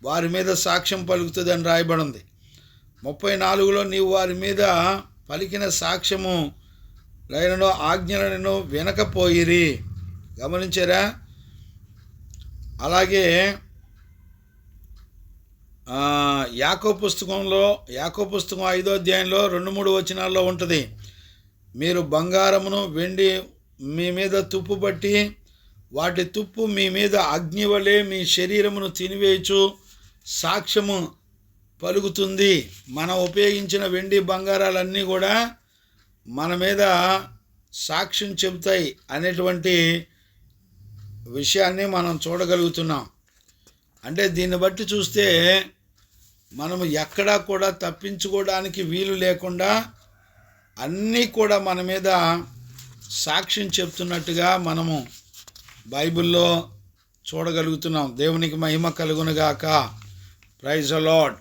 వారి మీద సాక్ష్యం పలుకుతుందని రాయబడింది. 34లో నీవు వారి మీద పలికిన సాక్ష్యము లైనను ఆజ్ఞలను వినకపోయిరి. గమనించారా? అలాగే యాకోబు పుస్తకం 5వ అధ్యాయంలో 2-3 వచనాల్లో ఉంటుంది. మీరు బంగారమును వెండి మీ మీద తుప్పు పట్టి వాటి తుప్పు మీ మీద అగ్ని వలె మీ శరీరమును తినివేయచు సాక్ష్యము పలుకుతుంది. మనం ఉపయోగించిన వెండి బంగారాలన్నీ కూడా మన మీద సాక్ష్యం చెబుతాయి అనేటువంటి విషయాన్ని మనం చూడగలుగుతున్నాం. అంటే దీన్ని బట్టి చూస్తే మనము ఎక్కడా కూడా తప్పించుకోవడానికి వీలు లేకుండా అన్నీ కూడా మన మీద సాక్ష్యం చెప్తున్నట్టుగా మనము బైబిల్లో చూడగలుగుతున్నాం. దేవునికి మహిమ కలుగునుగాక. Praise the lord.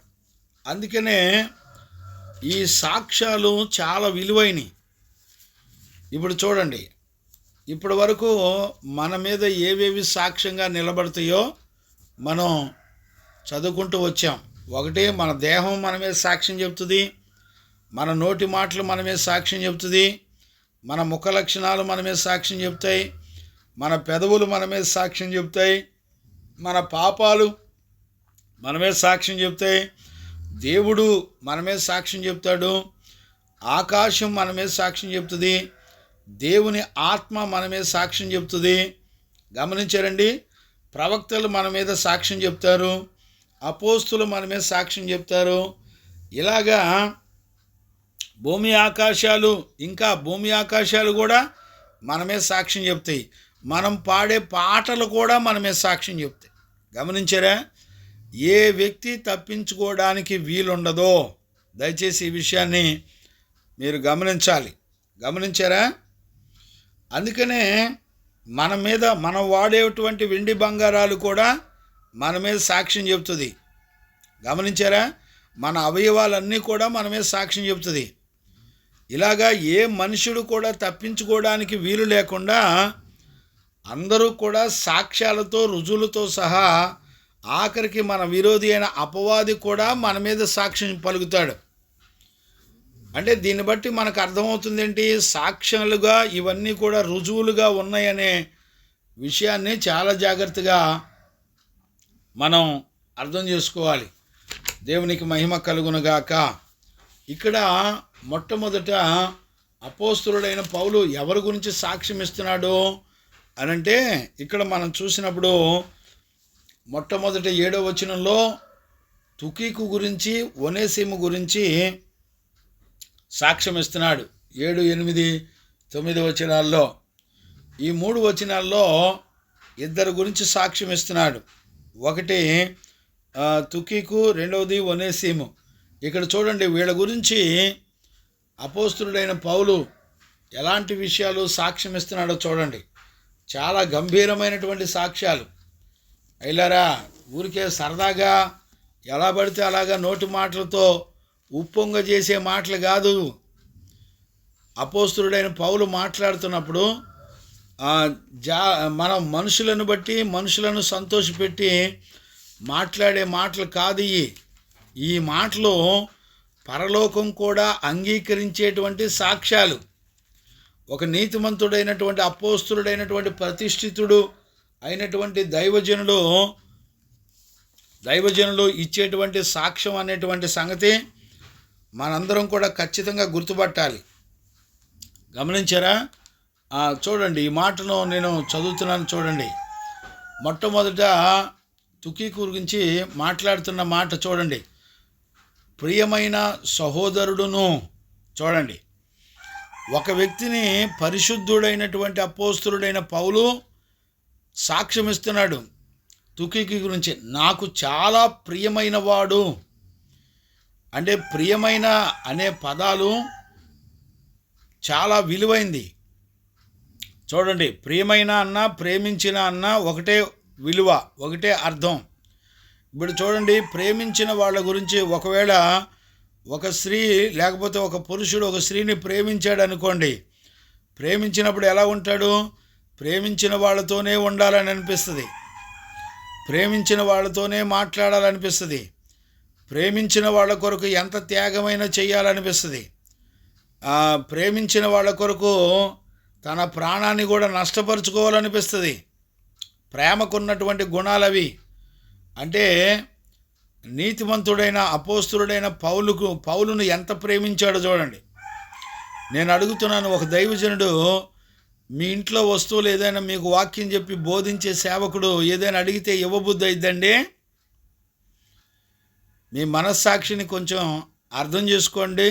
అందుకనే ఈ సాక్ష్యాలు చాలా విలువైనవి. ఇప్పుడు చూడండి, ఇప్పటి వరకు మన మీద ఏవేవి సాక్ష్యంగా నిలబడతాయో మనం చదువుకుంటూ వచ్చాం. ఒకటి, మన దేహం మన మీద సాక్ష్యం చెప్తుంది, మన నోటి మాటలు మన మీద సాక్ష్యం చెప్తుంది, మన ముఖ లక్షణాలు మన మీద సాక్ష్యం చెప్తాయి, మన పెదవులు మన మీద సాక్ష్యం చెప్తాయి, మన పాపాలు మన మీద సాక్ష్యం చెప్తాయి, దేవుడు మన మీద సాక్ష్యం చెప్తాడు, ఆకాశం మన మీద సాక్ష్యం చెప్తుంది, దేవుని ఆత్మ మన మీద సాక్ష్యం చెప్తుంది. గమనించారండి? ప్రవక్తలు మన మీద సాక్ష్యం చెప్తారు, అపోస్తులు మన మీద సాక్ష్యం చెప్తారు. ఇలాగా భూమి ఆకాశాలు కూడా మన మీద సాక్ష్యం చెప్తాయి. మనం పాడే పాటలు కూడా మన మీద సాక్ష్యం చెప్తాయి. గమనించారా? ఏ వ్యక్తి తప్పించుకోవడానికి వీలుండదో. దయచేసి ఈ విషయాన్ని మీరు గమనించాలి. గమనించారా? అందుకనే మన మీద మనం వాడేటువంటి వెండి బంగారాలు కూడా మన మీద సాక్ష్యం చెబుతుంది. గమనించారా? మన అవయవాలన్నీ కూడా మన మీద సాక్ష్యం చెబుతుంది. ఇలాగా ఏ మనుషుడు కూడా తప్పించుకోవడానికి వీలు లేకుండా అందరూ కూడా సాక్ష్యాలతో రుజువులతో సహా ఆఖరికి మన విరోధి అయిన అపవాది కూడా మన మీద సాక్ష్యం పలుకుతాడు. అంటే దీన్ని బట్టి మనకు అర్థమవుతుంది ఏంటి? సాక్ష్యాలుగా ఇవన్నీ కూడా రుజువులుగా ఉన్నాయనే విషయాన్ని చాలా జాగ్రత్తగా మనం అర్థం చేసుకోవాలి. దేవునికి మహిమ కలుగునుగాక. ఇక్కడ మొట్టమొదట అపోస్తలుడైన పౌలు ఎవరి గురించి సాక్ష్యం ఇస్తున్నాడు అనంటే, ఇక్కడ మనం చూసినప్పుడు మొట్టమొదట 7వ వచనంలో తుకీకు గురించి, ఒనేసిము గురించి సాక్ష్యం ఇస్తున్నాడు. 7, 8, 9 వచనాల్లో, ఈ 3 వచనాల్లో ఇద్దరు గురించి సాక్ష్యం ఇస్తున్నాడు. ఒకటి తుకీకు, రెండవది ఒనేసిము. ఇక్కడ చూడండి, వీళ్ళ గురించి అపోస్తలుడైన పౌలు ఎలాంటి విషయాలు సాక్ష్యం ఇస్తున్నాడో చూడండి. చాలా గంభీరమైనటువంటి సాక్ష్యాలు. అయిలారా, ఊరికే సరదాగా ఎలా పడితే అలాగా నోటి మాటలతో ఉప్పొంగ చేసే మాటలు కాదు. అపోస్తలుడైన పౌలు మాట్లాడుతున్నప్పుడు మనం మనుషులను బట్టి మనుషులను సంతోషపెట్టి మాట్లాడే మాటలు కాదు. ఈ మాటలు పరలోకం కూడా అంగీకరించేటువంటి సాక్ష్యాలు. ఒక నీతిమంతుడైనటువంటి అపోస్తలుడైనటువంటి ప్రతిష్ఠితుడు అయినటువంటి దైవజనులు ఇచ్చేటువంటి సాక్ష్యం అనేటువంటి సంగతి మనందరం కూడా ఖచ్చితంగా గుర్తుపట్టాలి. గమనించారా? చూడండి, ఈ మాటను నేను చదువుతున్నాను చూడండి. మొట్టమొదట తుకీకు గురించి మాట్లాడుతున్న మాట చూడండి. ప్రియమైన సహోదరుడును. చూడండి, ఒక వ్యక్తిని పరిశుద్ధుడైనటువంటి అపోస్తలుడైన పౌలు సాక్ష్యం ఇస్తున్నాడు తుకీకు గురించి. నాకు చాలా ప్రియమైన వాడు. అంటే ప్రియమైన అనే పదాలు చాలా విలువైంది. చూడండి, ప్రియమైన అన్న, ప్రేమించిన అన్న ఒకటే విలువ, ఒకటే అర్థం. ఇప్పుడు చూడండి, ప్రేమించిన వాళ్ళ గురించి ఒకవేళ ఒక స్త్రీ లేకపోతే ఒక పురుషుడు ఒక స్త్రీని ప్రేమించాడు అనుకోండి, ప్రేమించినప్పుడు ఎలా ఉంటాడు? ప్రేమించిన వాళ్ళతోనే ఉండాలని అనిపిస్తుంది, ప్రేమించిన వాళ్ళతోనే మాట్లాడాలనిపిస్తుంది, ప్రేమించిన వాళ్ళ కొరకు ఎంత త్యాగమైనా చేయాలనిపిస్తుంది, ప్రేమించిన వాళ్ళ కొరకు తన ప్రాణాన్ని కూడా నష్టపరుచుకోవాలనిపిస్తుంది. ప్రేమకున్నటువంటి గుణాలవి. అంటే నీతిమంతుడైన అపోస్తలుడైన పౌలును ఎంత ప్రేమించాడో చూడండి. నేను అడుగుతున్నాను, ఒక దైవజనుడు మీ ఇంట్లో వస్తువులు ఏదైనా మీకు వాక్యం చెప్పి బోధించే సేవకుడు ఏదైనా అడిగితే ఇవ్వబుద్ధి అయిద్దండి? మీ మనస్సాక్షిని కొంచెం అర్థం చేసుకోండి.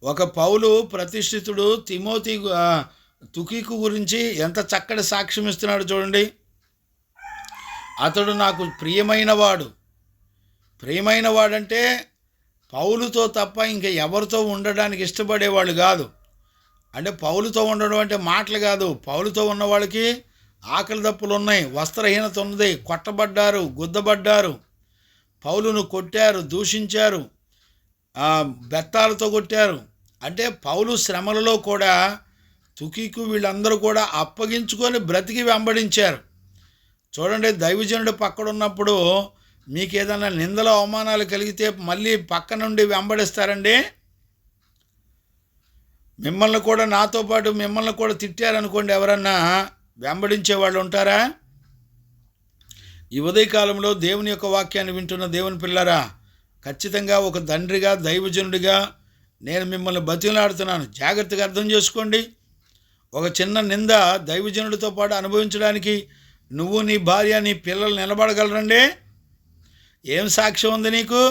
ఒక పౌలు ప్రతిష్ఠితుడు తుకీకు గురించి ఎంత చక్కటి సాక్ష్యం ఇస్తున్నాడు చూడండి. అతడు నాకు ప్రియమైన వాడంటే పౌలుతో తప్ప ఇంకా ఎవరితో ఉండడానికి ఇష్టపడేవాళ్ళు కాదు. అంటే పౌలుతో ఉండడం అంటే మాటలు కాదు. పౌలుతో ఉన్న వాళ్ళకి ఆకలి దప్పులు ఉన్నాయి, వస్త్రహీనత ఉన్నది, కొట్టబడ్డారు, గుద్దబడ్డారు, పౌలును కొట్టారు, దూషించారు, బెత్తాలతో కొట్టారు. అంటే పౌలు శ్రమలలో కూడా తుకీకు వీళ్ళందరూ కూడా అప్పగించుకొని బ్రతికి వెంబడించారు. చూడండి, దైవజనుడు పక్కడున్నప్పుడు మీకు ఏదైనా నిందల అవమానాలు కలిగితే మళ్ళీ పక్క నుండి వెంబడిస్తారండి? మిమ్మల్ని కూడా, నాతో పాటు మిమ్మల్ని కూడా తిట్టారనుకోండి, ఎవరన్నా వెంబడించే వాళ్ళు ఉంటారా? ఈ ఉదయకాలంలో దేవుని యొక్క వాక్యాన్ని వింటున్న దేవుని పిల్లరా, ఖచ్చితంగా ఒక తండ్రిగా, దైవజనుడిగా నేను మిమ్మల్ని బతిమలాడుతున్నాను. జాగ్రత్తగా అర్థం చేసుకోండి. ఒక చిన్న నింద దైవజనుడితో పాటు అనుభవించడానికి నువ్వు, నీ భార్య, నీ పిల్లలు నిలబడగలరండి? ఏం సాక్ష్యం ఉంది నీకు?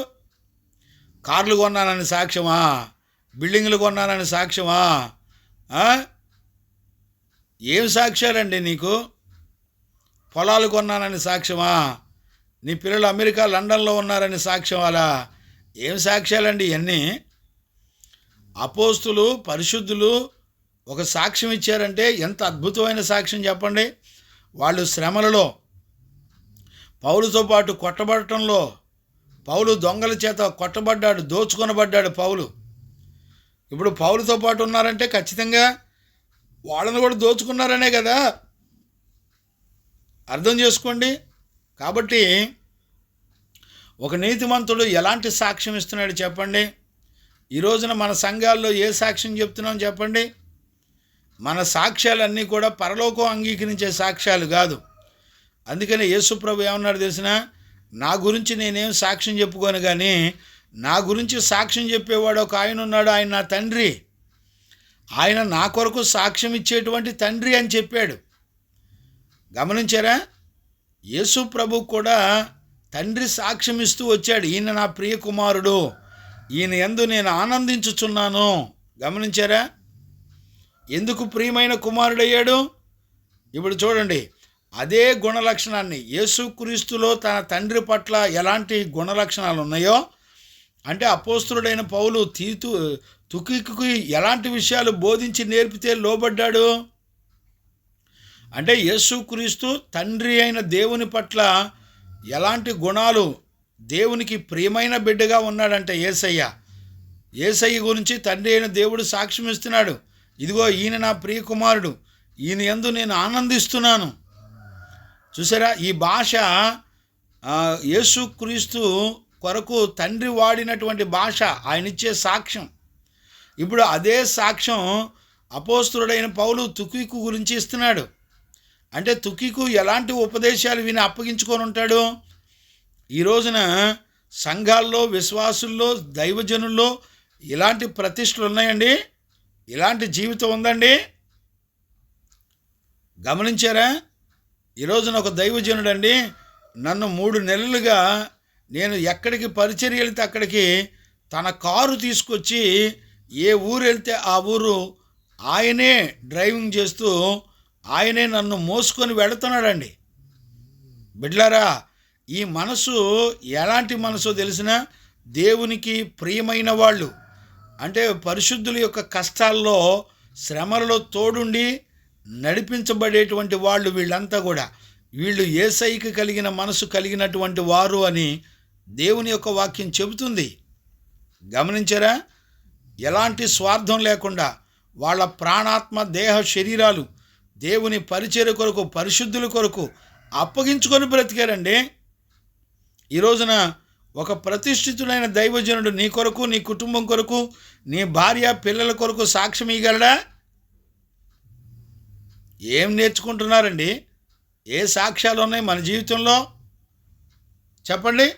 కార్లు కొన్నానని సాక్ష్యమా? బిల్డింగ్లు కొన్నానని సాక్ష్యమా? ఏం సాక్ష్యాలండి నీకు? పొలాలు కొన్నానని సాక్ష్యమా? నీ పిల్లలు అమెరికా, లండన్లో ఉన్నారని సాక్ష్యం? అలా ఏం సాక్ష్యాలండి ఇవన్నీ? అపోస్తులు, పరిశుద్ధులు ఒక సాక్ష్యం ఇచ్చారంటే ఎంత అద్భుతమైన సాక్ష్యం చెప్పండి. వాళ్ళు శ్రమలలో, పౌలుతో పాటు కొట్టబడటంలో, పౌలు దొంగల చేత కొట్టబడ్డాడు, దోచుకొనబడ్డాడు పౌలు. ఇప్పుడు పౌలుతో పాటు ఉన్నారంటే ఖచ్చితంగా వాళ్ళని కూడా దోచుకున్నారనే కదా, అర్థం చేసుకోండి. కాబట్టి ఒక నీతిమంతుడు ఎలాంటి సాక్ష్యం ఇస్తున్నాడు చెప్పండి. ఈ రోజున మన సంఘాల్లో ఏ సాక్ష్యం చెప్తున్నాం చెప్పండి. మన సాక్ష్యాలన్నీ కూడా పరలోకం అంగీకరించే సాక్ష్యాలు కాదు. అందుకని యేసు ప్రభు ఏమన్నాడు తెలిసిన, నా గురించి నేనేం సాక్ష్యం చెప్పుకోను, కానీ నా గురించి సాక్ష్యం చెప్పేవాడు ఒక ఆయన ఉన్నాడు, ఆయన నా తండ్రి, ఆయన నా కొరకు సాక్ష్యం ఇచ్చేటువంటి తండ్రి అని చెప్పాడు. గమనించారా? యేసు ప్రభు కూడా తండ్రి సాక్ష్యం ఇస్తూ వచ్చాడు, ఈయన నా ప్రియ కుమారుడు, ఈయన యందు నేను ఆనందించుచున్నాను. గమనించారా? ఎందుకు ప్రియమైన కుమారుడయ్యాడు? ఇప్పుడు చూడండి, అదే గుణలక్షణాన్ని యేసుక్రీస్తులో తన తండ్రి పట్ల ఎలాంటి గుణలక్షణాలు ఉన్నాయో, అంటే అపోస్తలుడైన పౌలు తుకికుకి ఎలాంటి విషయాలు బోధించి నేర్పితే లోబడ్డాడు అంటే, యేసుక్రీస్తు తండ్రి అయిన దేవుని పట్ల ఎలాంటి గుణాలు, దేవునికి ప్రియమైన బిడ్డగా ఉన్నాడంటే యేసయ్య గురించి తండ్రి అయిన దేవుడు సాక్ష్యం ఇస్తున్నాడు. ఇదిగో ఈయన నా ప్రియ కుమారుడు, ఈయన యందు నేను ఆనందిస్తున్నాను. చూసారా? ఈ భాష యేసుక్రీస్తు కొరకు తండ్రి వాడినటువంటి భాష, ఆయన ఇచ్చే సాక్ష్యం. ఇప్పుడు అదే సాక్ష్యం అపోస్తలుడైన పౌలు తుకికు గురించి ఇస్తున్నాడు. అంటే తుకికు ఎలాంటి ఉపదేశాలు విని అప్పగించుకొని ఉంటాడు? ఈ రోజున సంఘాల్లో, విశ్వాసుల్లో, దైవజనుల్లో ఇలాంటి ప్రతిష్టలు ఉన్నాయండి, ఇలాంటి జీవితం ఉందండి. గమనించారా? ఈ రోజున ఒక దైవజనుడు అండి, నన్ను 3 నెలలుగా నేను ఎక్కడికి పరిచర్య వెళ్తే అక్కడికి తన కారు తీసుకొచ్చి ఏ ఊరు వెళ్తే ఆ ఊరు ఆయనే డ్రైవింగ్ చేస్తూ ఆయనే నన్ను మోసుకొని వెళుతున్నాడండి. బిడ్లారా, ఈ మనసు ఎలాంటి మనసో తెలిసిన, దేవునికి ప్రియమైన వాళ్ళు, అంటే పరిశుద్ధుల యొక్క కష్టాల్లో, శ్రమలలో తోడుండి నడిపించబడేటువంటి వాళ్ళు. వీళ్ళంతా కూడా వీళ్ళు యేసయ్యకి కలిగిన మనసు కలిగినటువంటి వారు అని దేవుని యొక్క వాక్యం చెబుతుంది. గమనించారా? ఎలాంటి స్వార్థం లేకుండా వాళ్ళ ప్రాణాత్మ దేహ శరీరాలు దేవుని పరిచర్య కొరకు, పరిశుద్ధుల కొరకు అప్పగించుకొని బ్రతికారండి. ఈ రోజున ఒక ప్రతిష్ఠితుడైన దైవజనుడు నీ కొరకు, నీ కుటుంబం కొరకు, నీ భార్య పిల్లల కొరకు సాక్ష్యం ఇవ్వగలడా? ఏం నేర్చుకుంటున్నారండి? ఏ సాక్ష్యాలు ఉన్నాయి మన జీవితంలో చెప్పండి?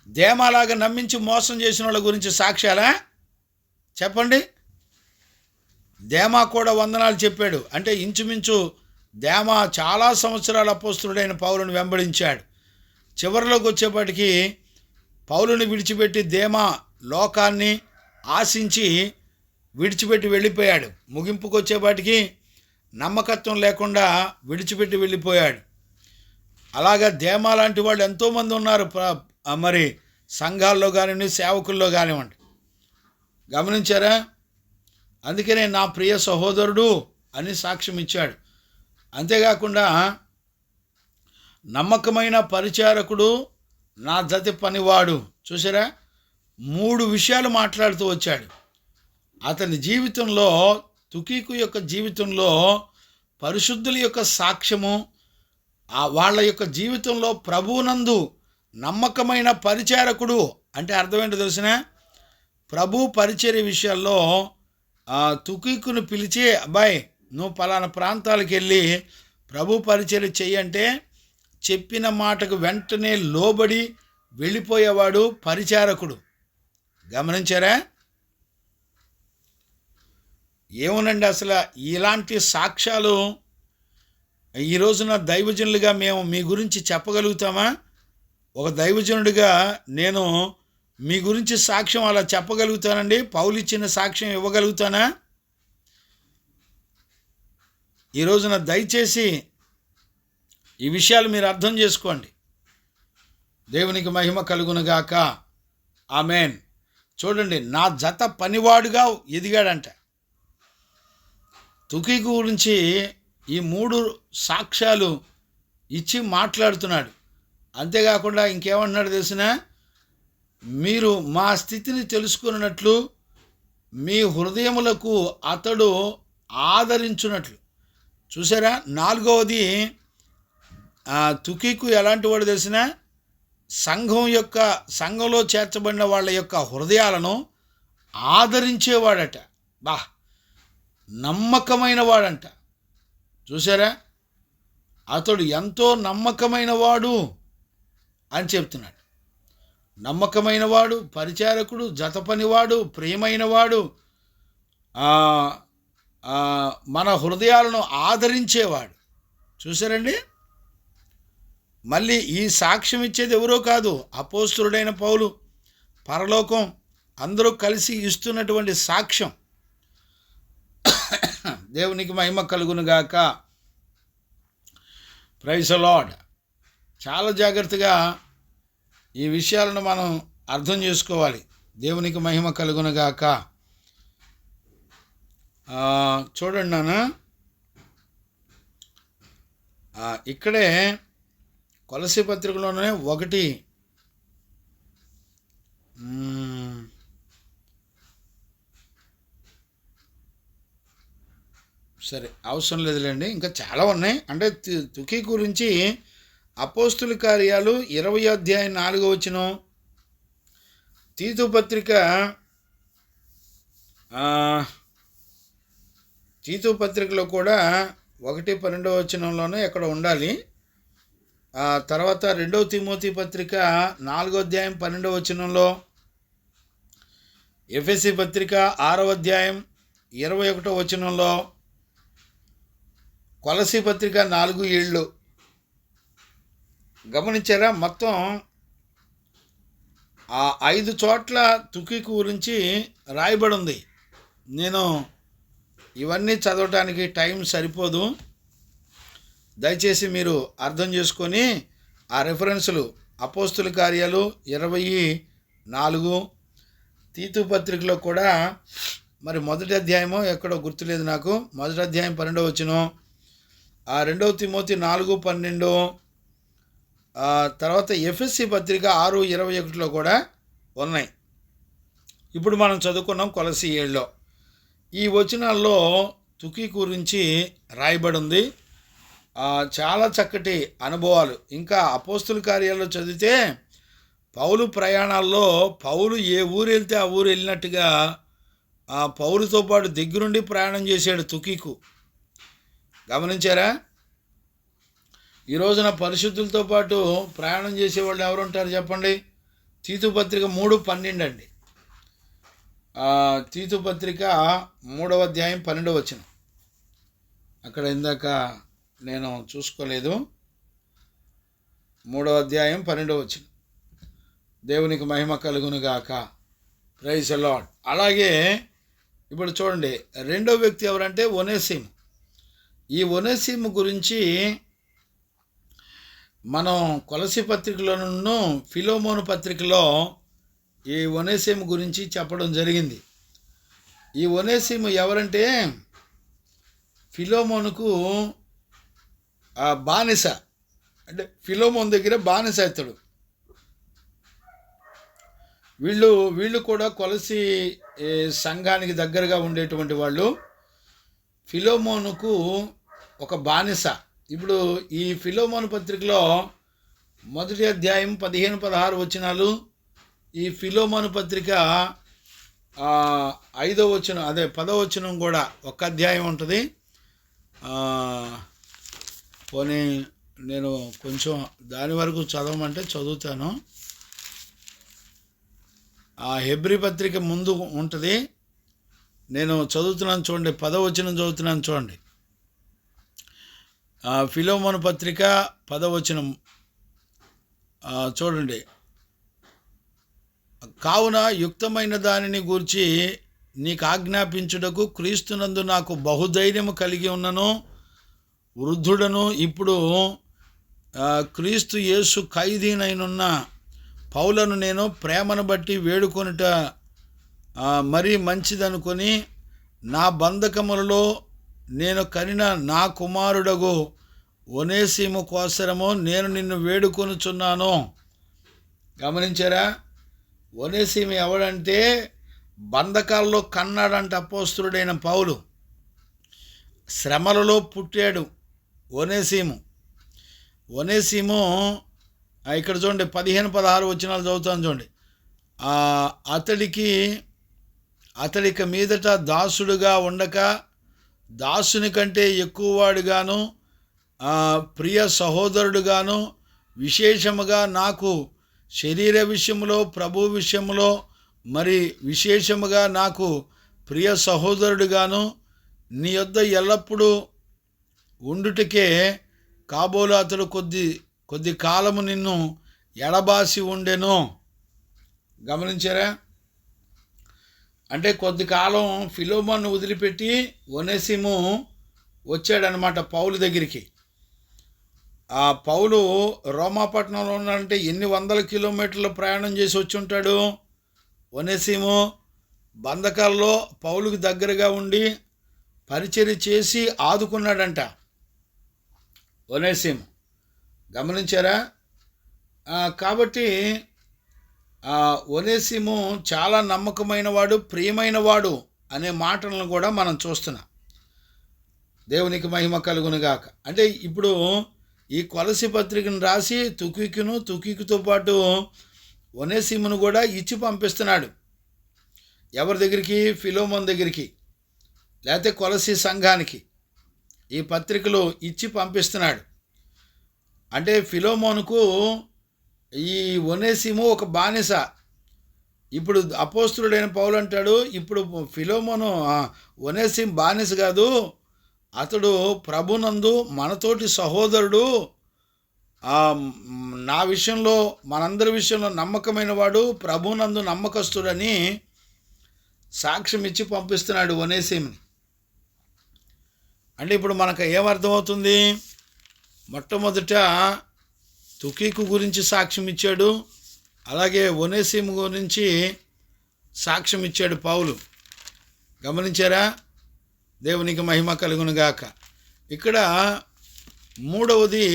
దేమాలాగా నమ్మించి మోసం చేసిన వాళ్ళ గురించి సాక్ష్యాలా చెప్పండి? దేమా కూడా వందనాలు చెప్పాడు. అంటే ఇంచుమించు దేమా చాలా సంవత్సరాల అపోస్తలుడైన పౌలుని వెంబడించాడు. చివరిలోకి వచ్చేప్పటికీ పౌలుని విడిచిపెట్టి దేమా లోకాన్ని ఆశించి విడిచిపెట్టి వెళ్ళిపోయాడు. ముగింపుకు వచ్చేపాటికి నమ్మకత్వం లేకుండా విడిచిపెట్టి వెళ్ళిపోయాడు. అలాగా దేమా లాంటి వాళ్ళు ఎంతోమంది ఉన్నారు మరి సంఘాల్లో కానివ్వండి, సేవకుల్లో కానివ్వండి. గమనించారా? అందుకనే నా ప్రియ సహోదరుడు అని సాక్ష్యం ఇచ్చాడు. అంతేకాకుండా నమ్మకమైన పరిచారకుడు, నా జత పనివాడు. చూసారా? 3 విషయాలు మాట్లాడుతూ వచ్చాడు. అతని జీవితంలో, తుకికు యొక్క జీవితంలో పరిశుద్ధుల యొక్క సాక్ష్యము, వాళ్ళ యొక్క జీవితంలో ప్రభువునందు నమ్మకమైన పరిచారకుడు అంటే అర్థం ఏంటో తెలిసిన, ప్రభు పరిచర్య విషయాల్లో తుకికును పిలిచి, అబ్బాయి నువ్వు పలానా ప్రాంతాలకు వెళ్ళి ప్రభు పరిచర్య చెయ్యంటే చెప్పిన మాటకు వెంటనే లోబడి వెళ్ళిపోయేవాడు పరిచారకుడు. గమనించారా? ఏమోనండి, అసలు ఇలాంటి సాక్ష్యాలు ఈ రోజున దైవజనులుగా మేము మీ గురించి చెప్పగలుగుతామా? ఒక దైవజనుడిగా నేను మీ గురించి సాక్ష్యం అలా చెప్పగలుగుతానండి? పౌలు ఇచ్చిన సాక్ష్యం ఇవ్వగలుగుతానా? ఈ రోజున దయచేసి ఈ విషయాలు మీరు అర్థం చేసుకోండి. దేవునికి మహిమ కలుగునుగాక. ఆమేన్. చూడండి, నా జత పనివాడుగా ఎదిగాడంట. తుకికు గురించి ఈ 3 సాక్ష్యాలు ఇచ్చి మాట్లాడుతున్నాడు. అంతేకాకుండా ఇంకేమంటున్నాడు తెలిసిన, మీరు మా స్థితిని తెలుసుకున్నట్లు మీ హృదయములకు అతడు ఆదరించున్నట్లు. చూసారా? 4వది, తుకికు ఎలాంటి వాడు తెలిసిన, సంఘంలో చేర్చబడిన వాళ్ళ యొక్క హృదయాలను ఆదరించేవాడట. నమ్మకమైన వాడంట. చూసారా? అతడు ఎంతో నమ్మకమైన వాడు అని చెప్తున్నాడు. నమ్మకమైన వాడు, పరిచారకుడు, జతపనివాడు, ప్రియమైనవాడు, మన హృదయాలను ఆదరించేవాడు. చూసారండి? మళ్ళీ ఈ సాక్ష్యం ఇచ్చేది ఎవరో కాదు, అపోస్తలుడైన పౌలు, పరలోకం అందరూ కలిసి ఇస్తున్నటువంటి సాక్ష్యం. దేవునికి మహిమ కలుగునుగాక. Praise the lord. చాలా జాగ్రత్తగా ఈ విషయాలను మనం అర్థం చేసుకోవాలి. దేవునికి మహిమ కలుగునుగాక. చూడండి నాన్న, ఇక్కడే కొలస్సీ పత్రికలోనే 1 సరే అవసరం లేదులేండి, ఇంకా చాలా ఉన్నాయి. అంటే తుకి గురించి అపోస్తుల కార్యాలు 20వ అధ్యాయం 4వ వచనం, తీతు పత్రికలో కూడా 1:12వ వచనంలోనే ఎక్కడ ఉండాలి. తర్వాత 2వ తిమోతి పత్రిక 4వ అధ్యాయం 12వ వచనంలో, ఎఫెసీ పత్రిక 6వ అధ్యాయం 21వ వచనంలో, కొలస్సీ పత్రిక 4:7. గమనించారా? మొత్తం 5 చోట్ల తుకికు గురించి రాయబడి ఉంది. నేను ఇవన్నీ చదవటానికి టైం సరిపోదు. దయచేసి మీరు అర్థం చేసుకొని ఆ రెఫరెన్సులు, అపోస్తుల కార్యాలు 24, తీతు పత్రికలో కూడా మరి 1వ అధ్యాయమో ఎక్కడో గుర్తులేదు నాకు, 1వ అధ్యాయం 12వ వచనం, 2వ తిమోతి 4:12, తర్వాత ఎఫెసీ పత్రిక 6:21లో కూడా ఉన్నాయి. ఇప్పుడు మనం చదువుకున్నాం కొలస్సీ 7లో. ఈ వచనాల్లో తుకి గురించి రాయబడి ఉంది. చాలా చక్కటి అనుభవాలు. ఇంకా అపోస్తుల కార్యాల్లో చదివితే పౌలు ప్రయాణాల్లో పౌలు ఏ ఊరు వెళ్తే ఆ ఊరు వెళ్ళినట్టుగా పౌలుతో పాటు దగ్గరుండి ప్రయాణం చేశాడు తుకికు. గమనించారా? ఈ రోజున పరిశుద్ధులతో పాటు ప్రయాణం చేసేవాళ్ళు ఎవరు ఉంటారు చెప్పండి? తీతు పత్రిక 3:12 అండి. తీతు పత్రిక 3వ అధ్యాయం 12వ వచనం. అక్కడ ఇందాక నేను చూసుకోలేదు. 3వ అధ్యాయం 12వ వచనం. దేవునికి మహిమ కలుగునుగాక. Praise the lord. అలాగే ఇప్పుడు చూడండి, 2వ వ్యక్తి ఎవరంటే ఒనేసిము. ఈ ఒనేసిము గురించి మనం కొలస్సీ పత్రికలోనూ ఫిలోమోను పత్రికలో ఈ ఒనేసిము గురించి చెప్పడం జరిగింది. ఈ ఒనేసిము ఎవరంటే ఫిలోమోనుకు బానిస, అంటే ఫిలోమోన్ దగ్గర బానిస ఇతడు. వీళ్ళు కూడా కొలస్సీ సంఘానికి దగ్గరగా ఉండేటువంటి వాళ్ళు. ఫిలోమోనుకు ఒక బానిస. ఇప్పుడు ఈ ఫిలోమోను పత్రికలో 1వ అధ్యాయం 15-16 వచనాలు, ఈ ఫిలోమోను పత్రిక 5వ వచనం, అదే 10వ వచనం కూడా ఒక అధ్యాయం ఉంటుంది. పోనీ నేను కొంచెం దాని వరకు చదవమంటే చదువుతాను. హెబ్రీ పత్రిక ముందు ఉంటుంది, నేను చదువుతున్నాను చూడండి. 10వ వచనం చదువుతున్నాను చూడండి. ఫిలోమోను పత్రిక 10వ వచనం చూడండి. కావున యుక్తమైన దానిని గూర్చి నీకు ఆజ్ఞాపించుటకు క్రీస్తునందు నాకు బహుధైర్యము కలిగి ఉన్నను, వృద్ధుడను, ఇప్పుడు క్రీస్తు యేసు ఖైదీనైనున్న పౌలను నేను ప్రేమను బట్టి వేడుకొనుట మరీ మంచిదనుకొని నా బంధకములలో నేను కనిన నా కుమారుడగు ఒనేసిము కోసరము నేను నిన్ను వేడుకొనుచున్నాను. గమనించారా? ఒనేసిము ఎవడంటే బంధకాల్లో కన్నాడంట అపోస్తలుడైన పౌలు. శ్రమలలో పుట్టాడు ఒనేసిము. ఒనేసిము ఇక్కడ చూడండి 15-16 వచనాలు చదువుతాను చూడండి. అతడికి మీదట దాసుడుగా ఉండక దాసుని కంటే ఎక్కువవాడుగాను ప్రియ సహోదరుడుగాను విశేషముగా నాకు శరీర విషయంలో ప్రభు విషయంలో మరి విశేషముగా నాకు ప్రియ సహోదరుడుగాను నీ యొద్ద ఎల్లప్పుడూ ఉండుటకే కాబోలు అతడు కొద్ది కాలము నిన్ను ఎడబాసి ఉండెను. గమనించారా? అంటే కొద్ది కాలం ఫిలోమోను వదిలిపెట్టి ఒనేసిము వచ్చాడనమాట పౌలు దగ్గరికి. ఆ పౌలు రోమాపట్నంలో ఉన్నాడంటే ఎన్ని వందల కిలోమీటర్ల ప్రయాణం చేసి వచ్చి ఉంటాడు. ఒనేసిము బంధకాల్లో పౌలుకి దగ్గరగా ఉండి పరిచర్య చేసి ఆదుకున్నాడంట ఒనేసిము. గమనించారా? కాబట్టి ఒనేసిము చాలా నమ్మకమైన వాడు, ప్రియమైన వాడు అనే మాటలను కూడా మనం చూస్తున్నాం. దేవునికి మహిమ కలుగునుగాక. అంటే ఇప్పుడు ఈ కొలసి పత్రికను రాసి తుకికుతో పాటు ఒనేసిమును కూడా ఇచ్చి పంపిస్తున్నాడు. ఎవరి దగ్గరికి? ఫిలోమోన్ దగ్గరికి, లేకపోతే కొలసి సంఘానికి ఈ పత్రికలు ఇచ్చి పంపిస్తున్నాడు. అంటే ఫిలోమోనుకు ఈ ఒనేసిము ఒక బానిస. ఇప్పుడు అపోస్తలుడైన పౌలు అంటాడు, ఇప్పుడు ఫిలోమోను ఒనేసిము బానిస కాదు, అతడు ప్రభునందు మనతోటి సహోదరుడు, నా విషయంలో మనందరి విషయంలో నమ్మకమైన వాడు, ప్రభునందు నమ్మకస్తుడని సాక్ష్యం ఇచ్చి పంపిస్తున్నాడు ఒనేసిముని. అంటే ఇప్పుడు మనకు ఏమర్థమవుతుంది? మొట్టమొదట తుకీకు గురించి సాక్ష్యం ఇచ్చాడు, అలాగే ఒనేసిము గురించి సాక్ష్యం ఇచ్చాడు పౌలు. గమనించారా? దేవునికి మహిమ కలుగునుగాక. ఇక్కడ మూడవది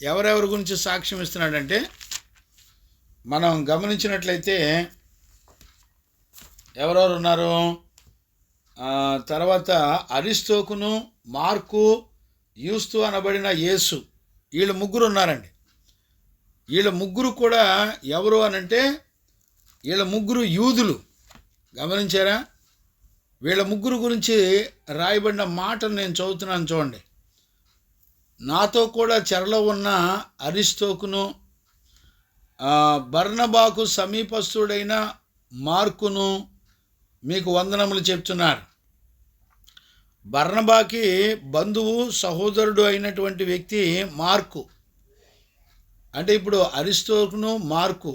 ఎవరెవరి గురించి సాక్ష్యం ఇస్తున్నాడంటే, మనం గమనించినట్లయితే ఎవరెవరు ఉన్నారు? తర్వాత అరిస్తోకును, మార్కు, యూస్తు అనబడిన యేసు, వీళ్ళు ముగ్గురు ఉన్నారండి. వీళ్ళ ముగ్గురు కూడా ఎవరు అనంటే వీళ్ళ ముగ్గురు యూదులు. గమనించారా? వీళ్ళ ముగ్గురు గురించి రాయబడిన మాటలు నేను చదువుతున్నాను చూడండి. నాతో కూడా చెరలో ఉన్న అరిస్తోకును, బర్నబాకు సమీపస్తుడైన మార్కును మీకు వందనములు చెప్తున్నారు. బర్నబాకి బంధువు సహోదరుడు అయినటువంటి వ్యక్తి మార్కు. అంటే ఇప్పుడు అరిస్తోకును, మార్కు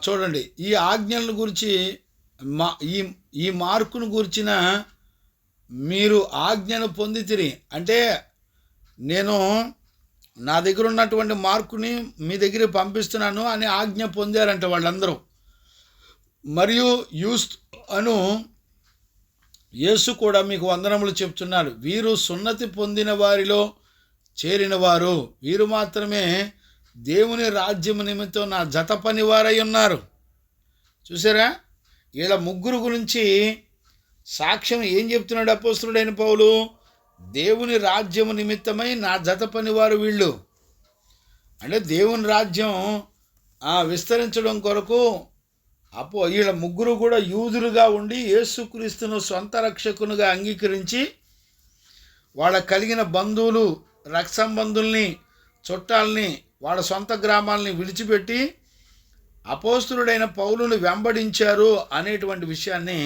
చూడండి, ఈ ఆజ్ఞల గురించి ఈ మార్కును గురించిన మీరు ఆజ్ఞను పొందితిరి అంటే, నేను నా దగ్గర ఉన్నటువంటి మార్కుని మీ దగ్గర పంపిస్తున్నాను అని ఆజ్ఞ పొందారంట వాళ్ళందరూ. మరియు యేసు కూడా మీకు వందనములు చెప్తున్నారు. వీరు సున్నతి పొందిన వారిలో చేరినవారు, వీరు మాత్రమే దేవుని రాజ్యము నిమిత్తం నా జత పని వారై ఉన్నారు. చూసారా? వీళ్ళ ముగ్గురు గురించి సాక్ష్యం ఏం చెప్తున్నాడు అపోస్తలుడైన పౌలు? దేవుని రాజ్యము నిమిత్తమై నా జత పనివారు వీళ్ళు. అంటే దేవుని రాజ్యం విస్తరించడం కొరకు వీళ్ళ ముగ్గురు కూడా యూదులుగా ఉండి యేసుక్రీస్తును సొంత రక్షకునిగా అంగీకరించి వాళ్ళకు కలిగిన బంధువులు, రక్త సంబంధుల్ని, చుట్టాలని, వాళ్ళ సొంత గ్రామాలని విడిచిపెట్టి అపోస్తలుడైన పౌలును వెంబడించారు అనేటువంటి విషయాన్ని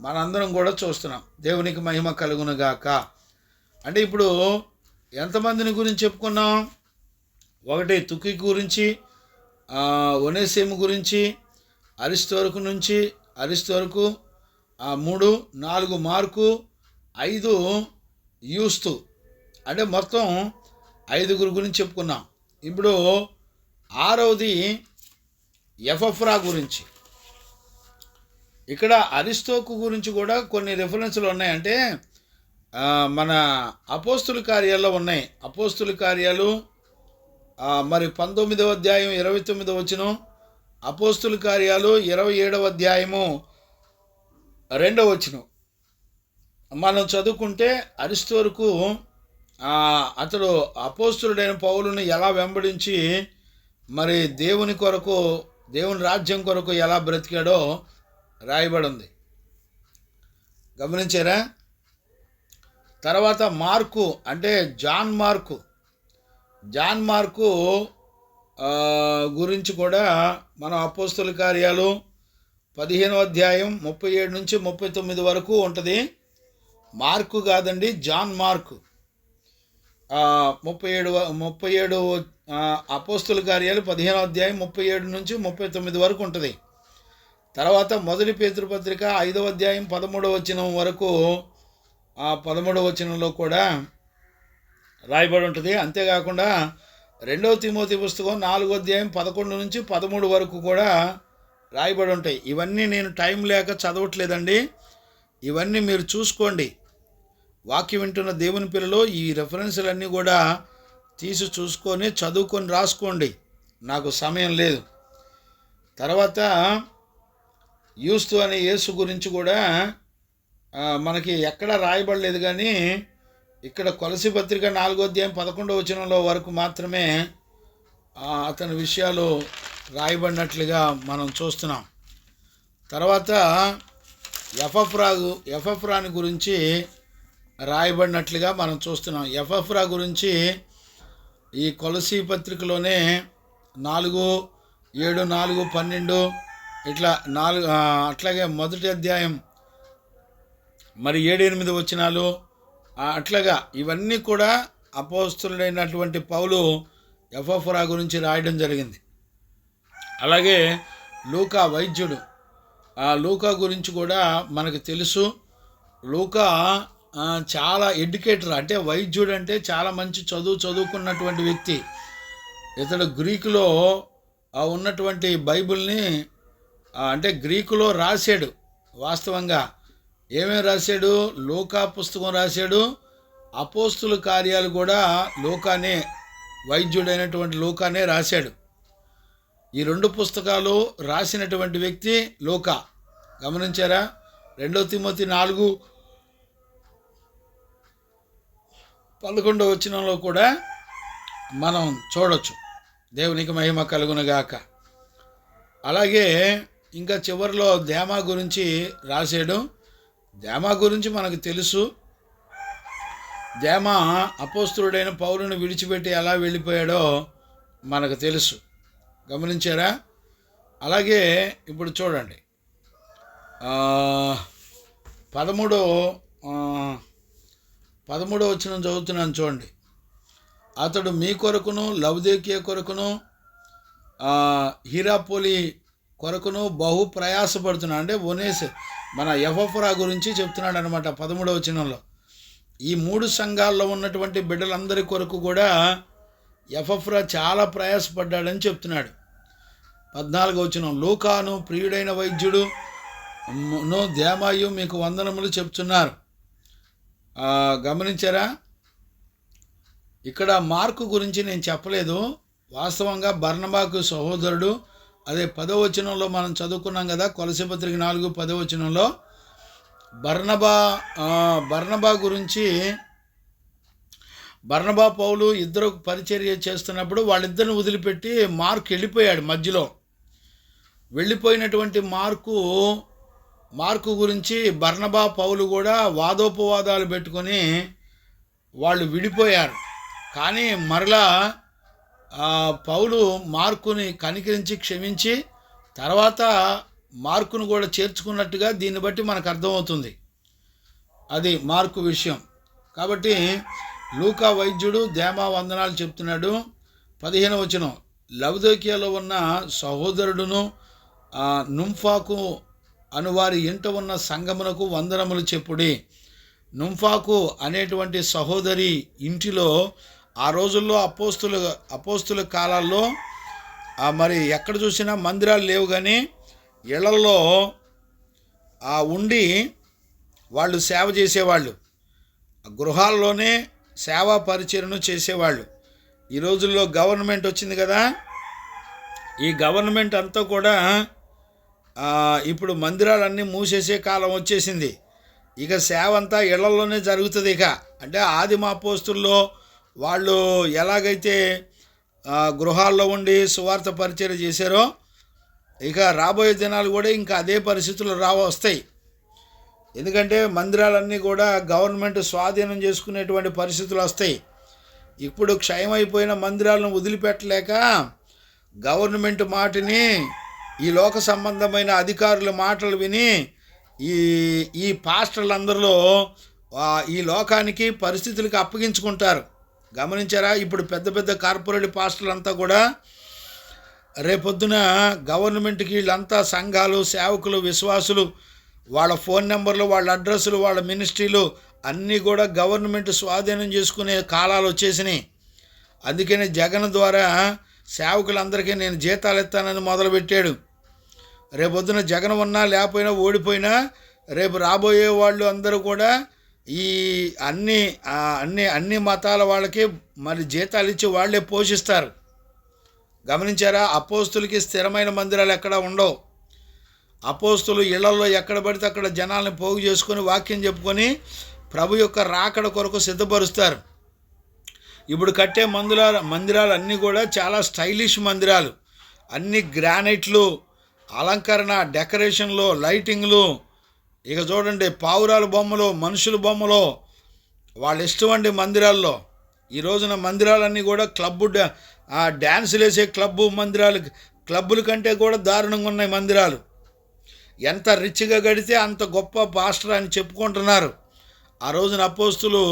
మనందరం కూడా చూస్తున్నాం. దేవునికి మహిమ కలుగునుగాక. అంటే ఇప్పుడు ఎంతమందిని గురించి చెప్పుకున్నాం? ఒకటి తుకికు గురించి, ఒనేసిము గురించి, అరిస్తోరకు 3, 4 మార్కు, 5 యూస్తు. అంటే మొత్తం 5 గురించి చెప్పుకున్నాం. ఇప్పుడు 6వది ఎపఫ్రా గురించి. ఇక్కడ అరిస్తోకు గురించి కూడా కొన్ని రిఫరెన్స్లు ఉన్నాయంటే, మన అపోస్తుల కార్యాల్లో ఉన్నాయి. అపోస్తుల కార్యాలు మరి 19వ అధ్యాయం 29వ వచనం, అపోస్తుల కార్యాలు 27వ అధ్యాయము 2వ వచనం మనం చదువుకుంటే, అరిస్తోరుకు అతడు అపోస్తులుడైన పౌలుని ఎలా వెంబడించి మరి దేవుని కొరకు, దేవుని రాజ్యం కొరకు ఎలా బ్రతికాడో రాయబడి ఉంది. గమనించారా? తర్వాత మార్కు, అంటే జాన్ మార్కు గురించి కూడా మనం అపోస్తుల కార్యాలు 15వ అధ్యాయం 37 నుంచి 39 వరకు ఉంటుంది. మార్కు కాదండి, జాన్ మార్కు. 37 అపోస్తుల కార్యాలు 15వ అధ్యాయం 37 నుంచి 39 వరకు ఉంటుంది. తర్వాత మొదటి పేతురు పత్రిక 5వ అధ్యాయం 13వ వచనం వరకు, 13వ వచనంలో కూడా రాయబడి ఉంటుంది. అంతేకాకుండా 2వ తిమోతి పుస్తకం 4వ అధ్యాయం 11 నుంచి 13 వరకు కూడా రాయబడి ఉంటాయి. ఇవన్నీ నేను టైం లేక చదవట్లేదండి, ఇవన్నీ మీరు చూసుకోండి. వాక్యం వింటున్న దేవుని పిల్లలు ఈ రెఫరెన్స్లన్నీ కూడా తీసి చూసుకొని చదువుకొని రాసుకోండి, నాకు సమయం లేదు. తర్వాత యూస్తు అనే యేసు గురించి కూడా మనకి ఎక్కడ రాయబడలేదు, కానీ ఇక్కడ కొలసీ పత్రిక 4వ అధ్యాయం 11వ వచనంలో వరకు మాత్రమే అతని విషయాలు రాయబడినట్లుగా మనం చూస్తున్నాం. తర్వాత ఎపఫ్రాని గురించి రాయబడినట్లుగా మనం చూస్తున్నాం. ఎపఫ్రా గురించి ఈ కొలసీ పత్రికలోనే 4:7, 4:12 ఇట్లా 4 అట్లాగే మొదటి అధ్యాయం మరి 7-8 వచనాలు అట్లాగా ఇవన్నీ కూడా అపోస్తులుడైనటువంటి పౌలు ఎపఫ్రా గురించి రాయడం జరిగింది. అలాగే లూకా వైద్యుడు, లూకా గురించి కూడా మనకు తెలుసు. లూకా చాలా ఎడ్యుకేటర్, అంటే వైద్యుడు అంటే చాలా మంచి చదువుకున్నటువంటి వ్యక్తి. ఇతడు గ్రీకులో ఉన్నటువంటి బైబిల్ని అంటే గ్రీకులో రాశాడు. వాస్తవంగా ఏమేమి రాశాడు? లూకా పుస్తకం రాశాడు, అపోస్తుల కార్యాలు కూడా లూకానే, వైద్యుడైనటువంటి లూకానే రాశాడు. ఈ 2 పుస్తకాలు రాసినటువంటి వ్యక్తి లూకా. గమనించారా? 2 తిమోతి 4:11 వచనంలో కూడా మనం చూడొచ్చు. దేవునికి మహిమ కలుగునుగాక. అలాగే ఇంకా చివరిలో దేమా గురించి రాశాడు. దేమా గురించి మనకు తెలుసు. దేమా అపోస్తులుడైన పౌలుని విడిచిపెట్టి ఎలా వెళ్ళిపోయాడో మనకు తెలుసు. గమనించారా? అలాగే ఇప్పుడు చూడండి, 13వ వచనం చదువుతున్నాను చూడండి. అతడు మీ కొరకును, లవదీకియ కొరకును, హీరాపోలి కొరకును బహు ప్రయాసపడుతున్నాడు. అంటే ఒనేస్ మన ఎపఫ్రా గురించి చెప్తున్నాడు అనమాట 13వ వచనంలో. ఈ 3 సంఘాల్లో ఉన్నటువంటి బిడ్డలందరి కొరకు కూడా ఎపఫ్రా చాలా ప్రయాసపడ్డాడని చెప్తున్నాడు. 14వ వచనం, లూకాను ప్రియుడైన వైద్యుడు దేమాయు మీకు వందనములు చెప్తున్నారు. గమనించారా? ఇక్కడ మార్కు గురించి నేను చెప్పలేదు. వాస్తవంగా బర్నబాకు సహోదరుడు. అదే 10వ వచనంలో మనం చదువుకున్నాం కదా, కొలసీ పత్రిక 4:10 వచనంలో బర్నబా గురించి, బర్నబా పౌలు ఇద్దరు పరిచర్య చేస్తున్నప్పుడు వాళ్ళిద్దరిని వదిలిపెట్టి మార్కు వెళ్ళిపోయాడు. మధ్యలో వెళ్ళిపోయినటువంటి మార్కు గురించి బర్నబా పౌలు కూడా వాదోపవాదాలు పెట్టుకొని వాళ్ళు విడిపోయారు. కానీ మరలా పౌలు మార్కుని కనికరించి క్షమించి తర్వాత మార్కును కూడా చేర్చుకున్నట్టుగా దీన్ని బట్టి మనకు అర్థమవుతుంది. అది మార్కు విషయం. కాబట్టి లూకా వైద్యుడు దేమా వందనాలు చెప్తున్నాడు. 15వ వచనం, లవదీకియలో ఉన్న సహోదరుడును నుంఫాకు అనువారి ఇంట ఉన్న సంగమునకు వందనములు చెప్పుడి. నుంఫాకు అనేటువంటి సహోదరి ఇంటిలో ఆ రోజుల్లో అపోస్తుల కాలాల్లో మరి ఎక్కడ చూసినా మందిరాలు లేవు, కానీ ఇళ్లలో ఉండి వాళ్ళు సేవ చేసేవాళ్ళు. గృహాల్లోనే సేవా పరిచర్యను చేసేవాళ్ళు. ఈ రోజుల్లో గవర్నమెంట్ వచ్చింది కదా, ఈ గవర్నమెంట్ అంతా కూడా ఇప్పుడు మందిరాలన్నీ మూసేసే కాలం వచ్చేసింది. ఇక సేవ అంతా ఇళ్లలోనే జరుగుతుంది. ఇక అంటే ఆదిమ అపోస్తుల్లో వాళ్ళు ఎలాగైతే గృహాల్లో ఉండి సువార్త పరిచర్య చేశారో, ఇక రాబోయే దినాలు కూడా ఇంకా అదే పరిస్థితులు వస్తాయి. ఎందుకంటే మందిరాలన్నీ కూడా గవర్నమెంట్ స్వాధీనం చేసుకునేటువంటి పరిస్థితులు వస్తాయి. ఇప్పుడు క్షయమైపోయిన మందిరాలను వదిలిపెట్టలేక గవర్నమెంట్ మాటని, ఈ లోక సంబంధమైన అధికారుల మాటలు విని ఈ పాస్టర్లందరిలో ఈ లోకానికి పరిస్థితులకి అప్పగించుకుంటారు. గమనించారా? ఇప్పుడు పెద్ద పెద్ద కార్పొరేట్ పాస్టర్లు అంతా కూడా రేపొద్దున గవర్నమెంట్కి వీళ్ళంతా సంఘాలు, సేవకులు, విశ్వాసులు, వాళ్ళ ఫోన్ నెంబర్లు, వాళ్ళ అడ్రస్సులు, వాళ్ళ మినిస్ట్రీలు అన్నీ కూడా గవర్నమెంట్ స్వాధీనం చేసుకునే కాలాలు వచ్చేసినాయి. అందుకని జగన్ ద్వారా సేవకులందరికీ నేను జీతాలు ఇస్తానని మొదలుపెట్టాడు. రేపొద్దున జగన్ ఉన్నా లేకపోయినా ఓడిపోయినా రేపు రాబోయే వాళ్ళు అందరూ కూడా ఈ అన్ని మతాల వాళ్ళకి మరి జీతాలు ఇచ్చి వాళ్ళే పోషిస్తారు. గమనించారా? అపోస్తులకి స్థిరమైన మందిరాలు ఎక్కడా ఉండవు. అపోస్తులు ఇళ్లలో ఎక్కడ పడితే అక్కడ జనాల్ని పోగు చేసుకొని వాక్యం చెప్పుకొని ప్రభు యొక్క రాకడ కొరకు సిద్ధపరుస్తారు. ఇప్పుడు కట్టే మందిరాలు అన్నీ కూడా చాలా స్టైలిష్ మందిరాలు. అన్ని గ్రానైట్లు, అలంకరణ, డెకరేషన్లు, లైటింగ్లు. ఇక చూడండి, పావురాల బొమ్మలు, మనుషుల బొమ్మలు, వాళ్ళ ఇష్టం అండి మందిరాల్లో. ఈ రోజున మందిరాలన్నీ కూడా డ్యాన్సులు వేసే క్లబ్బుల కంటే కూడా దారుణంగా ఉన్నాయి మందిరాలు. ఎంత రిచ్గా గడితే అంత గొప్ప పాస్టర్ అని చెప్పుకుంటున్నారు. ఆ రోజున అపోస్తులు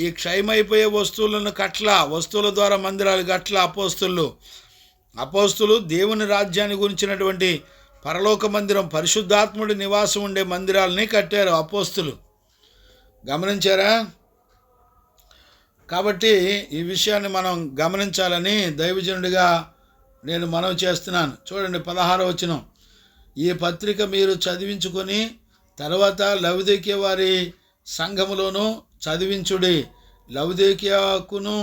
ఈ క్షయమైపోయే వస్తువుల ద్వారా మందిరాలు గట్ల అపోస్తులు దేవుని రాజ్యాన్ని గురించినటువంటి పరలోక మందిరం, పరిశుద్ధాత్ముడి నివాసం ఉండే మందిరాలని కట్టారు అపోస్తులు. గమనించారా? కాబట్టి ఈ విషయాన్ని మనం గమనించాలని దైవజనుడిగా నేను మనవి చేస్తున్నాను. చూడండి 16వ వచనం. ఈ పత్రిక మీరు చదివించుకొని తర్వాత లవొదికయ వారి సంఘములోనూ చదివించుడి. లవొదికయకును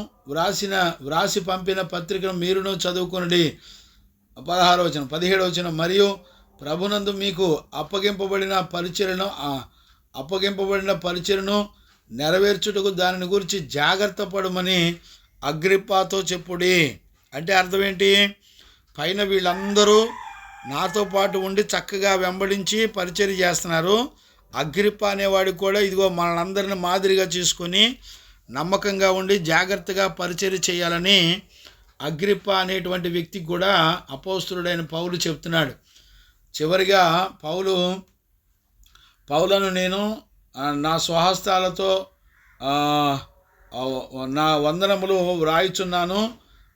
వ్రాసి పంపిన పత్రికను మీరును చదువుకొనుడి. 16వ వచనం. 17వ వచనం. మరియు ప్రభునందు మీకు అప్పగింపబడిన పరిచర్యను నెరవేర్చుటకు దానిని గురించి జాగ్రత్త పడమని అగ్రిప్పాతో చెప్పుడి. అంటే అర్థం ఏంటి? పైన వీళ్ళందరూ నాతో పాటు ఉండి చక్కగా వెంబడించి పరిచర్య చేస్తున్నారు. అగ్రిప్ప అనేవాడికి కూడా ఇదిగో మనందరిని మాదిరిగా చేసుకొని నమ్మకంగా ఉండి జాగ్రత్తగా పరిచర్య చేయాలని అగ్రిప్ప అనేటువంటి వ్యక్తికి కూడా అపోస్తులుడైన పౌలు చెప్తున్నాడు. చివరిగా పౌలను నేను నా స్వహస్తాలతో నా వందనములు వ్రాయిచున్నాను,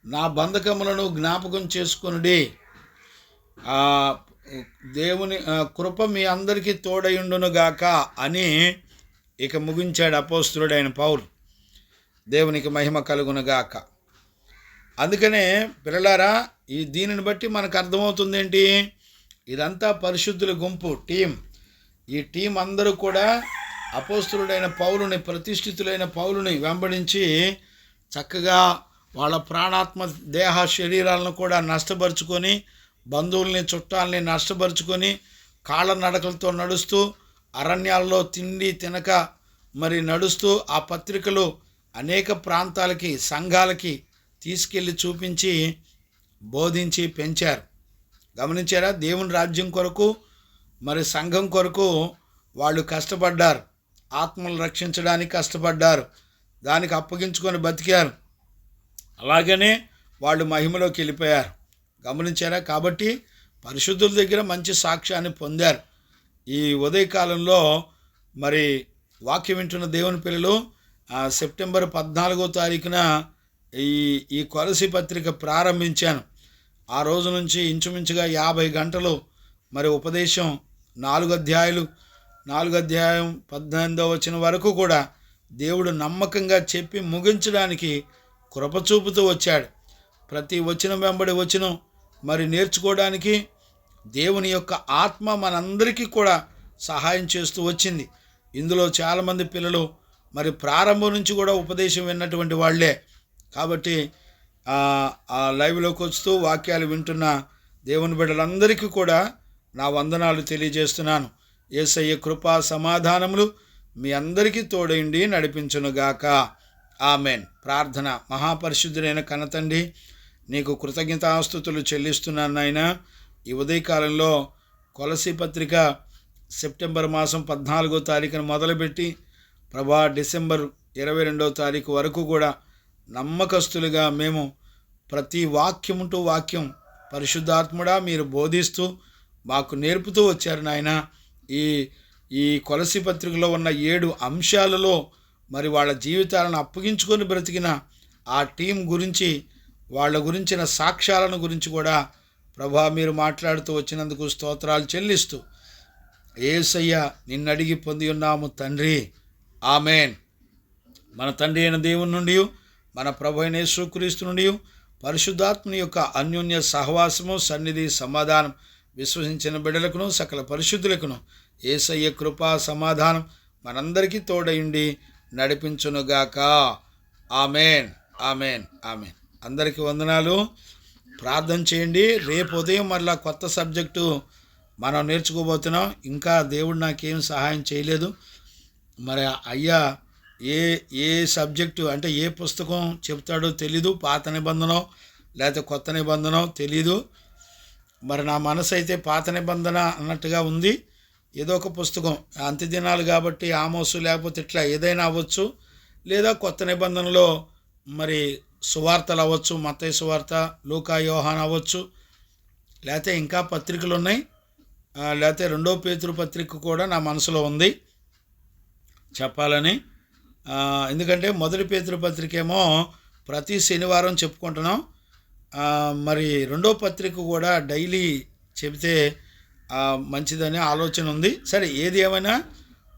నా బంధకములను జ్ఞాపకం చేసుకొనుడి. దేవుని కృప మీ అందరికీ తోడయుండునుగాక అని ఇక ముగించాడు అపోస్తులుడైన పౌలు. దేవునికి మహిమ కలుగునుగాక. అందుకనే పిల్లలారా, దీనిని బట్టి మనకు అర్థమవుతుంది ఏంటి? ఇదంతా పరిశుద్ధుల గుంపు, టీం. ఈ టీం అందరూ కూడా అపోస్తులుడైన పౌలుని, ప్రతిష్ఠితులైన పౌలుని వెంబడించి చక్కగా వాళ్ళ ప్రాణాత్మ దేహ శరీరాలను కూడా నష్టపరుచుకొని, బంధువుల్ని చుట్టాలని నష్టపరుచుకొని, కాళ్ళ నడకలతో నడుస్తూ, అరణ్యాల్లో తిండి తినక మరి నడుస్తూ ఆ పత్రికలు అనేక ప్రాంతాలకి, సంఘాలకి తీసుకెళ్ళి చూపించి బోధించి పెంచారు. గమనించారా? దేవుని రాజ్యం కొరకు మరి సంఘం కొరకు వాళ్ళు కష్టపడ్డారు. ఆత్మలు రక్షించడానికి కష్టపడ్డారు. దానికి అప్పగించుకొని బతికారు. అలాగనే వాళ్ళు మహిమలోకి వెళ్ళిపోయారు. గమనించారా? కాబట్టి పరిశుద్ధుల దగ్గర మంచి సాక్ష్యాన్ని పొందారు. ఈ ఉదయకాలంలో మరి వాక్యం వింటున్న దేవుని పిల్లలు, సెప్టెంబర్ 14వ తారీఖున ఈ కొలసి పత్రిక ప్రారంభించాను. ఆ రోజు నుంచి ఇంచుమించుగా 50 గంటలు మరి ఉపదేశం, 4 అధ్యాయం 18వ వచనం వరకు కూడా దేవుడు నమ్మకంగా చెప్పి ముగించడానికి కృప చూపుతూ వచ్చాడు. ప్రతి వచనం వెంబడి వచనం మరి నేర్చుకోవడానికి దేవుని యొక్క ఆత్మ మనందరికీ కూడా సహాయం చేస్తూ వచ్చింది. ఇందులో చాలామంది పిల్లలు మరి ప్రారంభం నుంచి కూడా ఉపదేశం విన్నటువంటి వాళ్ళే. కాబట్టి ఆ లైవ్లోకి వస్తూ వాక్యాలు వింటున్న దేవుని బిడ్డలందరికీ కూడా నా వందనాలు తెలియజేస్తున్నాను. యేసయ్య కృపా సమాధానములు మీ అందరికీ తోడైండి నడిపించునుగాక. ఆమెన్. ప్రార్థన. మహాపరిశుద్ధుడైన కన్నతండ్రి, నీకు కృతజ్ఞతాస్తుతులు చెల్లిస్తున్నాను నాయన. ఈ ఉదయకాలంలో కొలసీ పత్రిక సెప్టెంబర్ మాసం 14వ తారీఖున మొదలుపెట్టి ప్రభా డిసెంబర్ 22వ తారీఖు వరకు కూడా నమ్మకస్తులుగా మేము ప్రతి వాక్యముంటూ వాక్యం పరిశుద్ధాత్ముడా మీరు బోధిస్తూ మాకు నేర్పుతూ వచ్చారు నాయన. ఈ కొలసీ పత్రికలో ఉన్న 7 అంశాలలో మరి వాళ్ళ జీవితాలను అప్పగించుకొని బ్రతికిన ఆ టీం గురించి, వాళ్ళ గురించిన సాక్ష్యాలను గురించి కూడా ప్రభా మీరు మాట్లాడుతూ వచ్చినందుకు స్తోత్రాలు చెల్లిస్తూ యేసయ్య నిన్నడిగి పొంది ఉన్నాము తండ్రి. ఆమెన్. మన తండ్రి అయిన దేవుని నుండి, మన ప్రభు అయిన యేసుక్రీస్తు నుండి, పరిశుద్ధాత్మని యొక్క అన్యోన్య సహవాసము, సన్నిధి, సమాధానం విశ్వసించిన బిడ్డలకును సకల పరిశుద్ధులకును యేసయ్య కృపా సమాధానం మనందరికీ తోడయుండి నడిపించునుగాక. ఆమెన్. ఆమెన్. ఆమెన్. అందరికీ వందనాలు. ప్రార్థన చేయండి. రేపు ఉదయం మరలా కొత్త సబ్జెక్టు మనం నేర్చుకోబోతున్నాం. ఇంకా దేవుడు నాకేం సహాయం చేయలేదు. మరి అయ్యా ఏ సబ్జెక్టు అంటే ఏ పుస్తకం చెప్తాడో తెలీదు. పాత నిబంధన లేకపోతే కొత్త నిబంధన తెలీదు. మరి నా మనసు అయితే పాత నిబంధన అన్నట్టుగా ఉంది. ఏదో ఒక పుస్తకం, అంత్యదినాలు కాబట్టి ఆమోసు లేకపోతే ఇట్లా ఏదైనా అవ్వచ్చు. లేదా కొత్త నిబంధనలో మరి సువార్తలు అవ్వచ్చు, మత్తయి సువార్త, లూకా, యోహాను అవ్వచ్చు. లేకపోతే ఇంకా పత్రికలు ఉన్నాయి. లేకపోతే 2వ పేతురు పత్రిక కూడా నా మనసులో ఉంది చెప్పాలని. ఎందుకంటే 1 పేతురు పత్రిక ఏమో ప్రతి శనివారం చెప్పుకుంటున్నాం. మరి 2వ పత్రిక కూడా డైలీ చెబితే మంచిదనే ఆలోచన ఉంది. సరే, ఏది ఏమైనా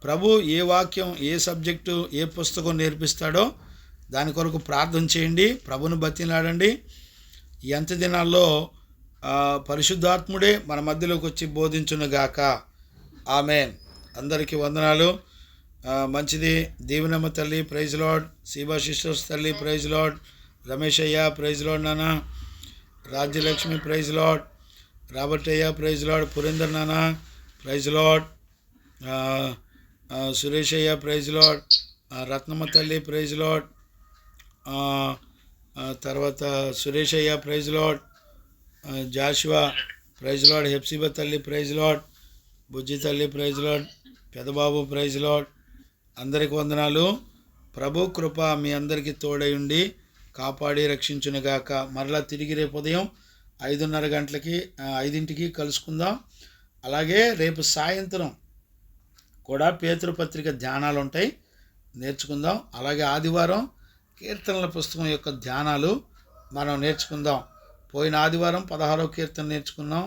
ప్రభు ఏ వాక్యం, ఏ సబ్జెక్టు, ఏ పుస్తకం నేర్పిస్తాడో దాని కొరకు ప్రార్థన చేయండి. ప్రభుని బతిలాడండి. ఈ అంత్య దినాల్లో పరిశుద్ధాత్ముడే మన మధ్యలోకి వచ్చి బోధించునుగాక. ఆమెన్. అందరికీ వందనాలు. మంచిది. దీవెనమ్మ తల్లి ప్రైజ్ లార్డ్. శివా సిస్టర్స్ తల్లి ప్రైజ్ లార్డ్. రమేష్ అయ్య ప్రైజ్ లార్డ్ నాన్న. Rajyalakshmi praise lord. రాబర్ట్ అయ్య ప్రైజ్ లార్డ్. పురేందర్ నాన్న ప్రైజ్ లార్డ్. సురేష్ అయ్య ప్రైజ్ లార్డ్. రత్నమ్మ తల్లి ప్రైజ్ లార్డ్. తర్వాత సురేష్ అయ్య praise lord. Joshua praise lord. Hephzibah తల్లి ప్రైజ్ లార్డ్. బుజ్జి తల్లి praise lord. Pedababu praise lord. అందరికి వందనాలు. ప్రభు కృప మీ అందరికీ తోడై ఉండి కాపాడి రక్షించునుగాక. మరలా తిరిగి రేపు ఉదయం 5:30 కలుసుకుందాం. అలాగే రేపు సాయంత్రం కూడా పేతురు పత్రిక ధ్యానాలు ఉంటాయి, నేర్చుకుందాం. అలాగే ఆదివారం కీర్తనల పుస్తకం యొక్క ధ్యానాలు మనం నేర్చుకుందాం. పోయిన ఆదివారం 16వ కీర్తన నేర్చుకున్నాం.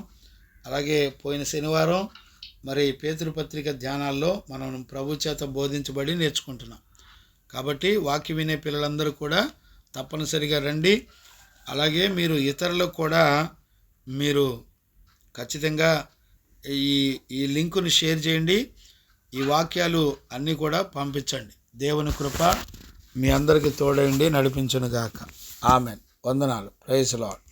అలాగే పోయిన శనివారం మరి పేతురు పత్రిక ధ్యానాల్లో మనం ప్రభు చేత బోధించబడి నేర్చుకుంటున్నాం. కాబట్టి వాక్యం వినే పిల్లలందరూ కూడా తప్పనిసరిగా రండి. అలాగే మీరు ఇతరులకు కూడా మీరు ఖచ్చితంగా ఈ లింకును షేర్ చేయండి. ఈ వాక్యాలు అన్నీ కూడా పంపించండి. దేవుని కృప మీ అందరికీ తోడైండి నడిపించునుగాక. ఆమెన్. వందనాలు. Praise lord.